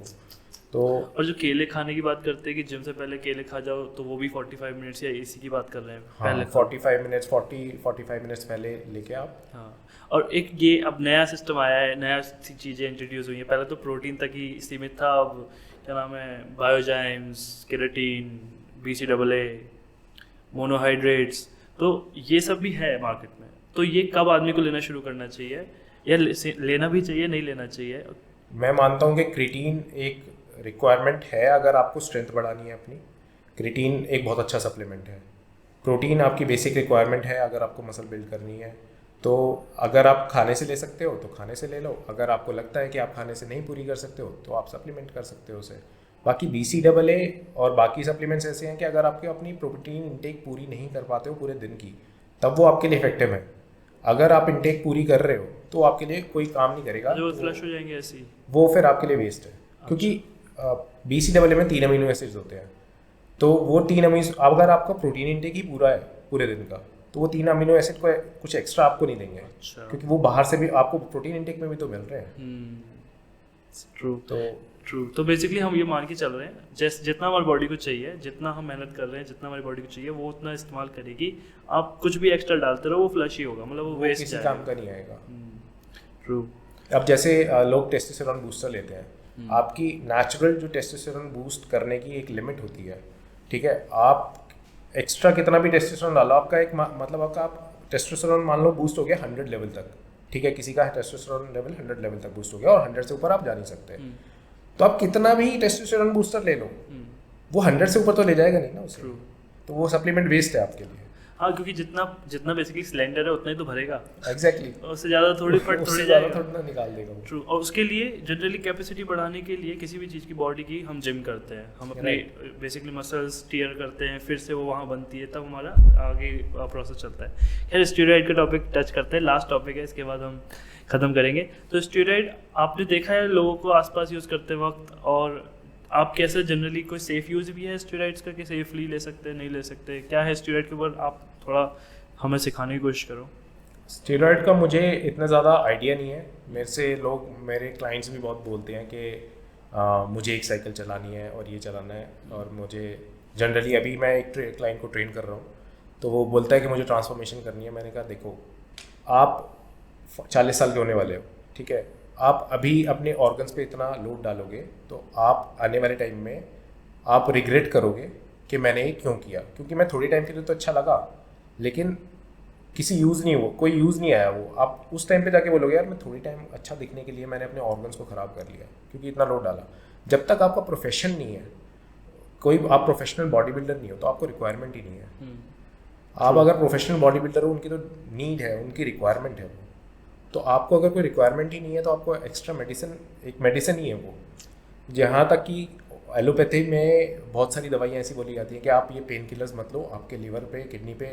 तो। और जो केले खाने की बात करते हैं कि जिम से पहले केले खा जाओ, तो वो भी 45 मिनट्स या इसी की बात कर रहे हैं? हाँ, पहले 45 मिनट्स 45 मिनट्स पहले लेके आप। हाँ, और एक ये अब नया सिस्टम आया है, नया चीज़ें इंट्रोड्यूस हुई हैं। पहले तो प्रोटीन तक ही सीमित था, अब क्या नाम है, बायोजाइम्स, केराटिन, BCAA, मोनोहाइड्रेट्स, तो ये सब भी है मार्केट में। तो ये कब आदमी को लेना शुरू करना चाहिए, या लेना भी चाहिए, नहीं लेना चाहिए? मैं मानता हूँ कि क्रिएटिन एक रिक्वायरमेंट है अगर आपको स्ट्रेंथ बढ़ानी है अपनी। क्रिएटिन एक बहुत अच्छा सप्लीमेंट है। प्रोटीन आपकी बेसिक रिक्वायरमेंट है अगर आपको मसल बिल्ड करनी है। तो अगर आप खाने से ले सकते हो तो खाने से ले लो, अगर आपको लगता है कि आप खाने से नहीं पूरी कर सकते हो तो आप सप्लीमेंट कर सकते हो उसे। बाकी BCAA और बाकी सप्लीमेंट्स ऐसे हैं कि अगर आपके अपनी प्रोटीन इंटेक पूरी नहीं कर पाते हो पूरे दिन की, तब वो आपके लिए इफेक्टिव है। अगर आप इंटेक पूरी कर रहे हो तो आपके लिए कोई काम नहीं करेगा, जो फ्लश हो जाएंगे ऐसे ही, वो फिर आपके लिए वेस्ट है। क्योंकि BCAA में 3 अमीनो एसिड्स होते हैं, तो वो 3 अमीनो, अगर आपका प्रोटीन इंटेक ही पूरा है पूरे दिन का, तो वो 3 अमीनो एसिड को कुछ एक्स्ट्रा आपको नहीं देंगे। अच्छा। क्योंकि वो बाहर से भी आपको प्रोटीन इंटेक में भी तो मिल रहे हैं। ट्रू। तो बेसिकली हम ये मान के चल रहे हैं जितना हमारी बॉडी को चाहिए, जितना हम मेहनत कर रहे हैं, जितना हमारी बॉडी को चाहिए वो उतना इस्तेमाल करेगी। आप कुछ भी एक्स्ट्रा डालते रहो वो फ्लश ही होगा, मतलब वो वेस्ट किसी काम का नहीं आएगा। ट्रू। अब जैसे लोग टेस्टोस्टेरोन बूस्टर लेते हैं, आपकी नेचुरल जो टेस्टोस्टेरोन बूस्ट करने की एक लिमिट होती है, ठीक है। आप एक्स्ट्रा कितना भी टेस्टोस्टेरोन डालो, आपका एक मतलब आपका आप टेस्टोस्टेरोन मान लो बूस्ट हो गया 100 लेवल तक, ठीक है। किसी का टेस्टोस्टेरोन लेवल 100 लेवल तक बूस्ट हो गया और 100 से ऊपर आप जा नहीं सकते। तो आप कितना भी टेस्टोस्टेरोन बूस्टर ले लो, वो 100 से ऊपर तो ले जाएगा नहीं ना उसे। तो वो सप्लीमेंट वेस्ट है आपके लिए। हाँ, क्योंकि जितना बेसिकली सिलेंडर है उतना ही तो भरेगा। एग्जैक्टली। उससे ज़्यादा थोड़ी थोड़ी जाएगा, थोड़ा निकाल देगा वो। ट्रू। और उसके लिए जनरली कैपेसिटी बढ़ाने के लिए किसी भी चीज़ की बॉडी की हम जिम करते हैं, हम अपने बेसिकली मसल्स टीयर करते हैं, फिर से वो वहाँ बनती है, तब हमारा आगे प्रोसेस चलता है। खैर, स्टेरॉइड का टॉपिक टच करते हैं, लास्ट टॉपिक है, इसके बाद हम ख़त्म करेंगे। तो स्टेरॉइड आपने देखा है लोगों को आसपास यूज़ करते वक्त, और आप कैसे जनरली कोई सेफ़ यूज़ भी है स्टेरॉइड्स का कि सेफली ले सकते हैं, नहीं ले सकते, क्या है स्टेरॉइड के ऊपर? आप थोड़ा हमें सिखाने की कोशिश करो। स्टेरॉइड का मुझे इतना ज़्यादा आइडिया नहीं है। मेरे से लोग, मेरे क्लाइंट्स भी बहुत बोलते हैं कि मुझे एक साइकिल चलानी है और ये चलाना है, और मुझे जनरली अभी मैं एक क्लाइंट को ट्रेन कर रहा हूँ, तो वो बोलता है कि मुझे ट्रांसफॉर्मेशन करनी है। मैंने कहा देखो, आप 40 साल के होने वाले हो, ठीक है, आप अभी अपने ऑर्गन्स पे इतना लोड डालोगे तो आप आने वाले टाइम में आप रिग्रेट करोगे कि मैंने ये क्यों किया, क्योंकि मैं थोड़ी टाइम के लिए तो अच्छा लगा लेकिन किसी यूज़ नहीं हुआ, कोई यूज़ नहीं आया वो। आप उस टाइम पे जाके बोलोगे यार मैं थोड़ी टाइम अच्छा दिखने के लिए मैंने अपने ऑर्गन्स को ख़राब कर लिया क्योंकि इतना लोड डाला। जब तक आपका प्रोफेशन नहीं है, कोई आप प्रोफेशनल बॉडी बिल्डर नहीं हो तो आपको रिक्वायरमेंट ही नहीं है। आप अगर प्रोफेशनल बॉडी बिल्डर हो उनकी तो नीड है, उनकी रिक्वायरमेंट है वो। तो आपको अगर कोई रिक्वायरमेंट ही नहीं है तो आपको एक्स्ट्रा मेडिसिन, एक मेडिसिन ही है वो। जहाँ तक कि एलोपैथी में बहुत सारी दवाइयाँ ऐसी बोली जाती हैं कि आप ये पेन किलर्स मत लो, आपके लीवर पे, किडनी पे,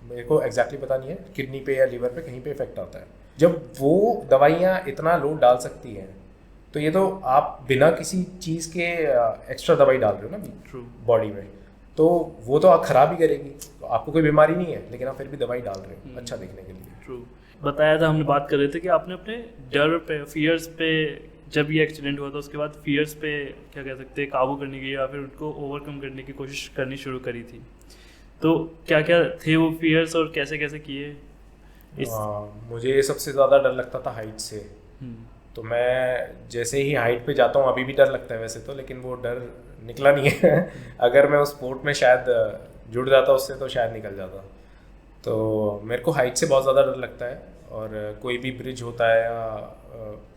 मेरे को एग्जैक्टली पता नहीं है, किडनी पे या लीवर पे कहीं पे इफेक्ट आता है। जब वो दवाइयाँ इतना लोड डाल सकती हैं तो ये तो आप बिना किसी चीज़ के एक्स्ट्रा दवाई डाल रहे हो ना बॉडी में, तो वो तो आप ख़राब ही करेगी। तो आपको कोई बीमारी नहीं है लेकिन आप फिर भी दवाई डाल रहे हो अच्छा दिखने के लिए। ट्रू। बताया था, हमने बात कर रहे थे कि आपने अपने डर पे, फियर्स पे, जब ये एक्सीडेंट हुआ था उसके बाद फियर्स पे क्या कह सकते हैं काबू करने की या फिर उनको ओवरकम करने की कोशिश करनी शुरू करी थी। तो क्या क्या थे वो फियर्स और कैसे कैसे किए? मुझे सबसे ज़्यादा डर लगता था हाइट से। तो मैं जैसे ही हाइट पे जाता हूँ, अभी भी डर लगता है वैसे तो, लेकिन वो डर निकला नहीं है अगर मैं उस स्पोर्ट में शायद जुड़ जाता उससे तो शायद निकल जाता। तो मेरे को हाइट से बहुत ज़्यादा डर लगता है। और कोई भी ब्रिज होता है या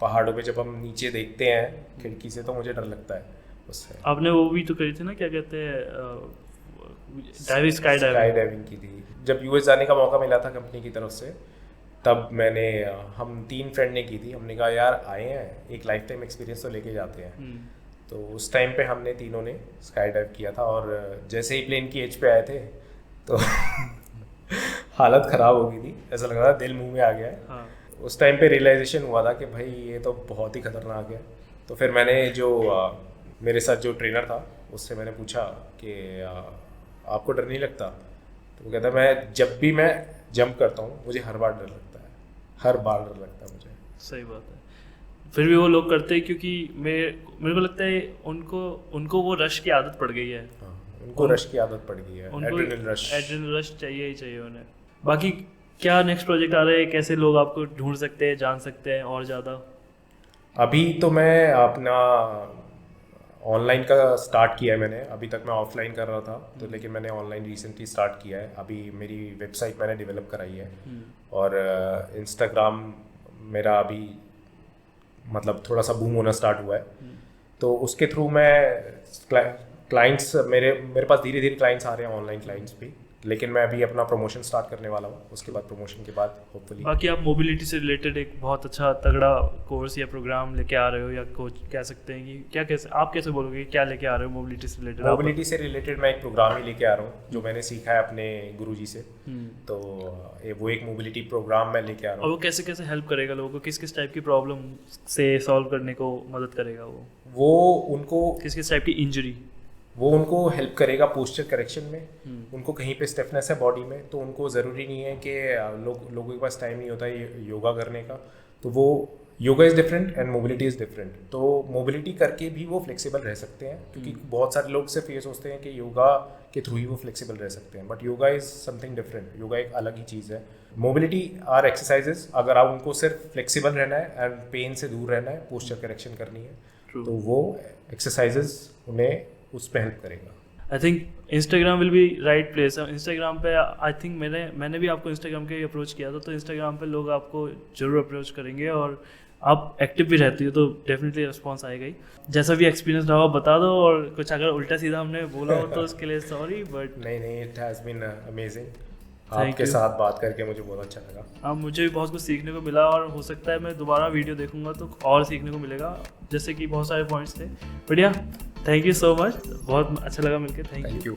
पहाड़ों पे जब हम नीचे देखते हैं खिड़की से तो मुझे डर लगता है उससे। आपने वो भी तो करी थी ना, क्या कहते हैं, स्काई डाइविंग की थी। जब यूएस जाने का मौका मिला था कंपनी की तरफ से, तब हम 3 फ्रेंड ने की थी। हमने कहा यार आए हैं, एक लाइफ टाइम एक्सपीरियंस तो लेके जाते हैं। तो उस टाइम पे हमने तीनों ने स्काई डाइव किया था और जैसे ही प्लेन की एज पे आए थे तो हालत ख़राब हो गई थी, ऐसा लग रहा था दिल मुंह में आ गया है। हाँ। उस टाइम पे रियलाइजेशन हुआ था कि भाई ये तो बहुत ही ख़तरनाक है। तो फिर मैंने जो मेरे साथ जो ट्रेनर था उससे मैंने पूछा कि आपको डर नहीं लगता? तो वो कहता मैं जब भी मैं जंप करता हूँ मुझे हर बार डर लगता है, हर बार डर लगता है मुझे। सही बात है। फिर भी वो लोग करते हैं क्योंकि मेरे को लगता है उनको वो रश की आदत पड़ गई है। हाँ, उनको रश की आदत पड़ गई है, एड्रेनल रश चाहिए ही चाहिए उन्हें। बाकी क्या नेक्स्ट प्रोजेक्ट आ रहा है, कैसे लोग आपको ढूंढ सकते हैं, जान सकते हैं और ज़्यादा? अभी तो मैं अपना ऑनलाइन का स्टार्ट किया है मैंने। अभी तक मैं ऑफलाइन कर रहा था तो, लेकिन मैंने ऑनलाइन रिसेंटली स्टार्ट किया है। अभी मेरी वेबसाइट मैंने डेवलप कराई है और इंस्टाग्राम मेरा अभी मतलब थोड़ा सा बूम होना स्टार्ट हुआ है। तो उसके थ्रू मैं क्लाइंट्स, मेरे पास धीरे धीरे क्लाइंट्स आ रहे हैं, ऑनलाइन क्लाइंट्स भी। लेकिन मैं अभी अपना प्रमोशन स्टार्ट करने वाला हूँ, उसके बाद प्रमोशन के बाद होपफुली। बाकी आप मोबिलिटी से रिलेटेड एक बहुत अच्छा तगड़ा कोर्स या प्रोग्राम लेके आ रहे हो, या कोच कह सकते हैं कि आप कैसे बोलोगे क्या लेके आ रहे हो मोबिलिटी से रिलेटेड? मोबिलिटी से रिलेटेड मैं एक प्रोग्राम ही लेके आ रहा हूँ जो मैंने सीखा है अपने गुरुजी से। तो वो एक मोबिलिटी प्रोग्राम मैं लेके आ रहा हूँ। और वो कैसे कैसे हेल्प करेगा लोगों को, किस किस टाइप की प्रॉब्लम से सॉल्व करने को मदद करेगा? वो उनको किस किस टाइप की इंजरी, वो उनको हेल्प करेगा पोस्चर करेक्शन में। उनको कहीं पे स्टिफनेस है बॉडी में तो उनको ज़रूरी नहीं है कि लोगों के पास टाइम नहीं होता है योगा करने का। तो वो yoga is different and mobility is different. तो मोबिलिटी करके भी वो फ्लेक्सिबल रह सकते हैं, क्योंकि बहुत सारे लोग सिर्फ ये सोचते हैं कि योगा के थ्रू ही वो फ्लेक्सिबल रह सकते हैं, but yoga is something different. Yoga एक अलग ही चीज़ है। मोबिलिटी आर एक्सरसाइजेज, अगर आप उनको सिर्फ फ्लेक्सिबल रहना है एंड पेन से दूर रहना है, पोस्चर करेक्शन करनी है, तो वो एक्सरसाइजेज उन्हें उस पर हेल्प करेगा। I think Instagram will be right place. Instagram पे आई थिंक मैंने भी आपको इंस्टाग्राम के अप्रोच किया था, तो इंस्टाग्राम पे लोग आपको ज़रूर अप्रोच करेंगे और आप एक्टिव भी रहती हो तो डेफिनेटली रिस्पॉन्स आएगा ही। जैसा भी एक्सपीरियंस रहा बता दो, और कुछ अगर उल्टा सीधा हमने बोला हो तो उसके लिए सॉरी, बट नहीं, इट हैज़ बीन अमेजिंग। आपके साथ बात करके मुझे बहुत अच्छा लगा। हाँ, मुझे भी बहुत कुछ सीखने को मिला और हो सकता है मैं दोबारा वीडियो देखूंगा तो और सीखने को मिलेगा, जैसे कि बहुत सारे पॉइंट्स थे। बढ़िया, थैंक यू सो मच, बहुत अच्छा लगा मिलकर। Thank you.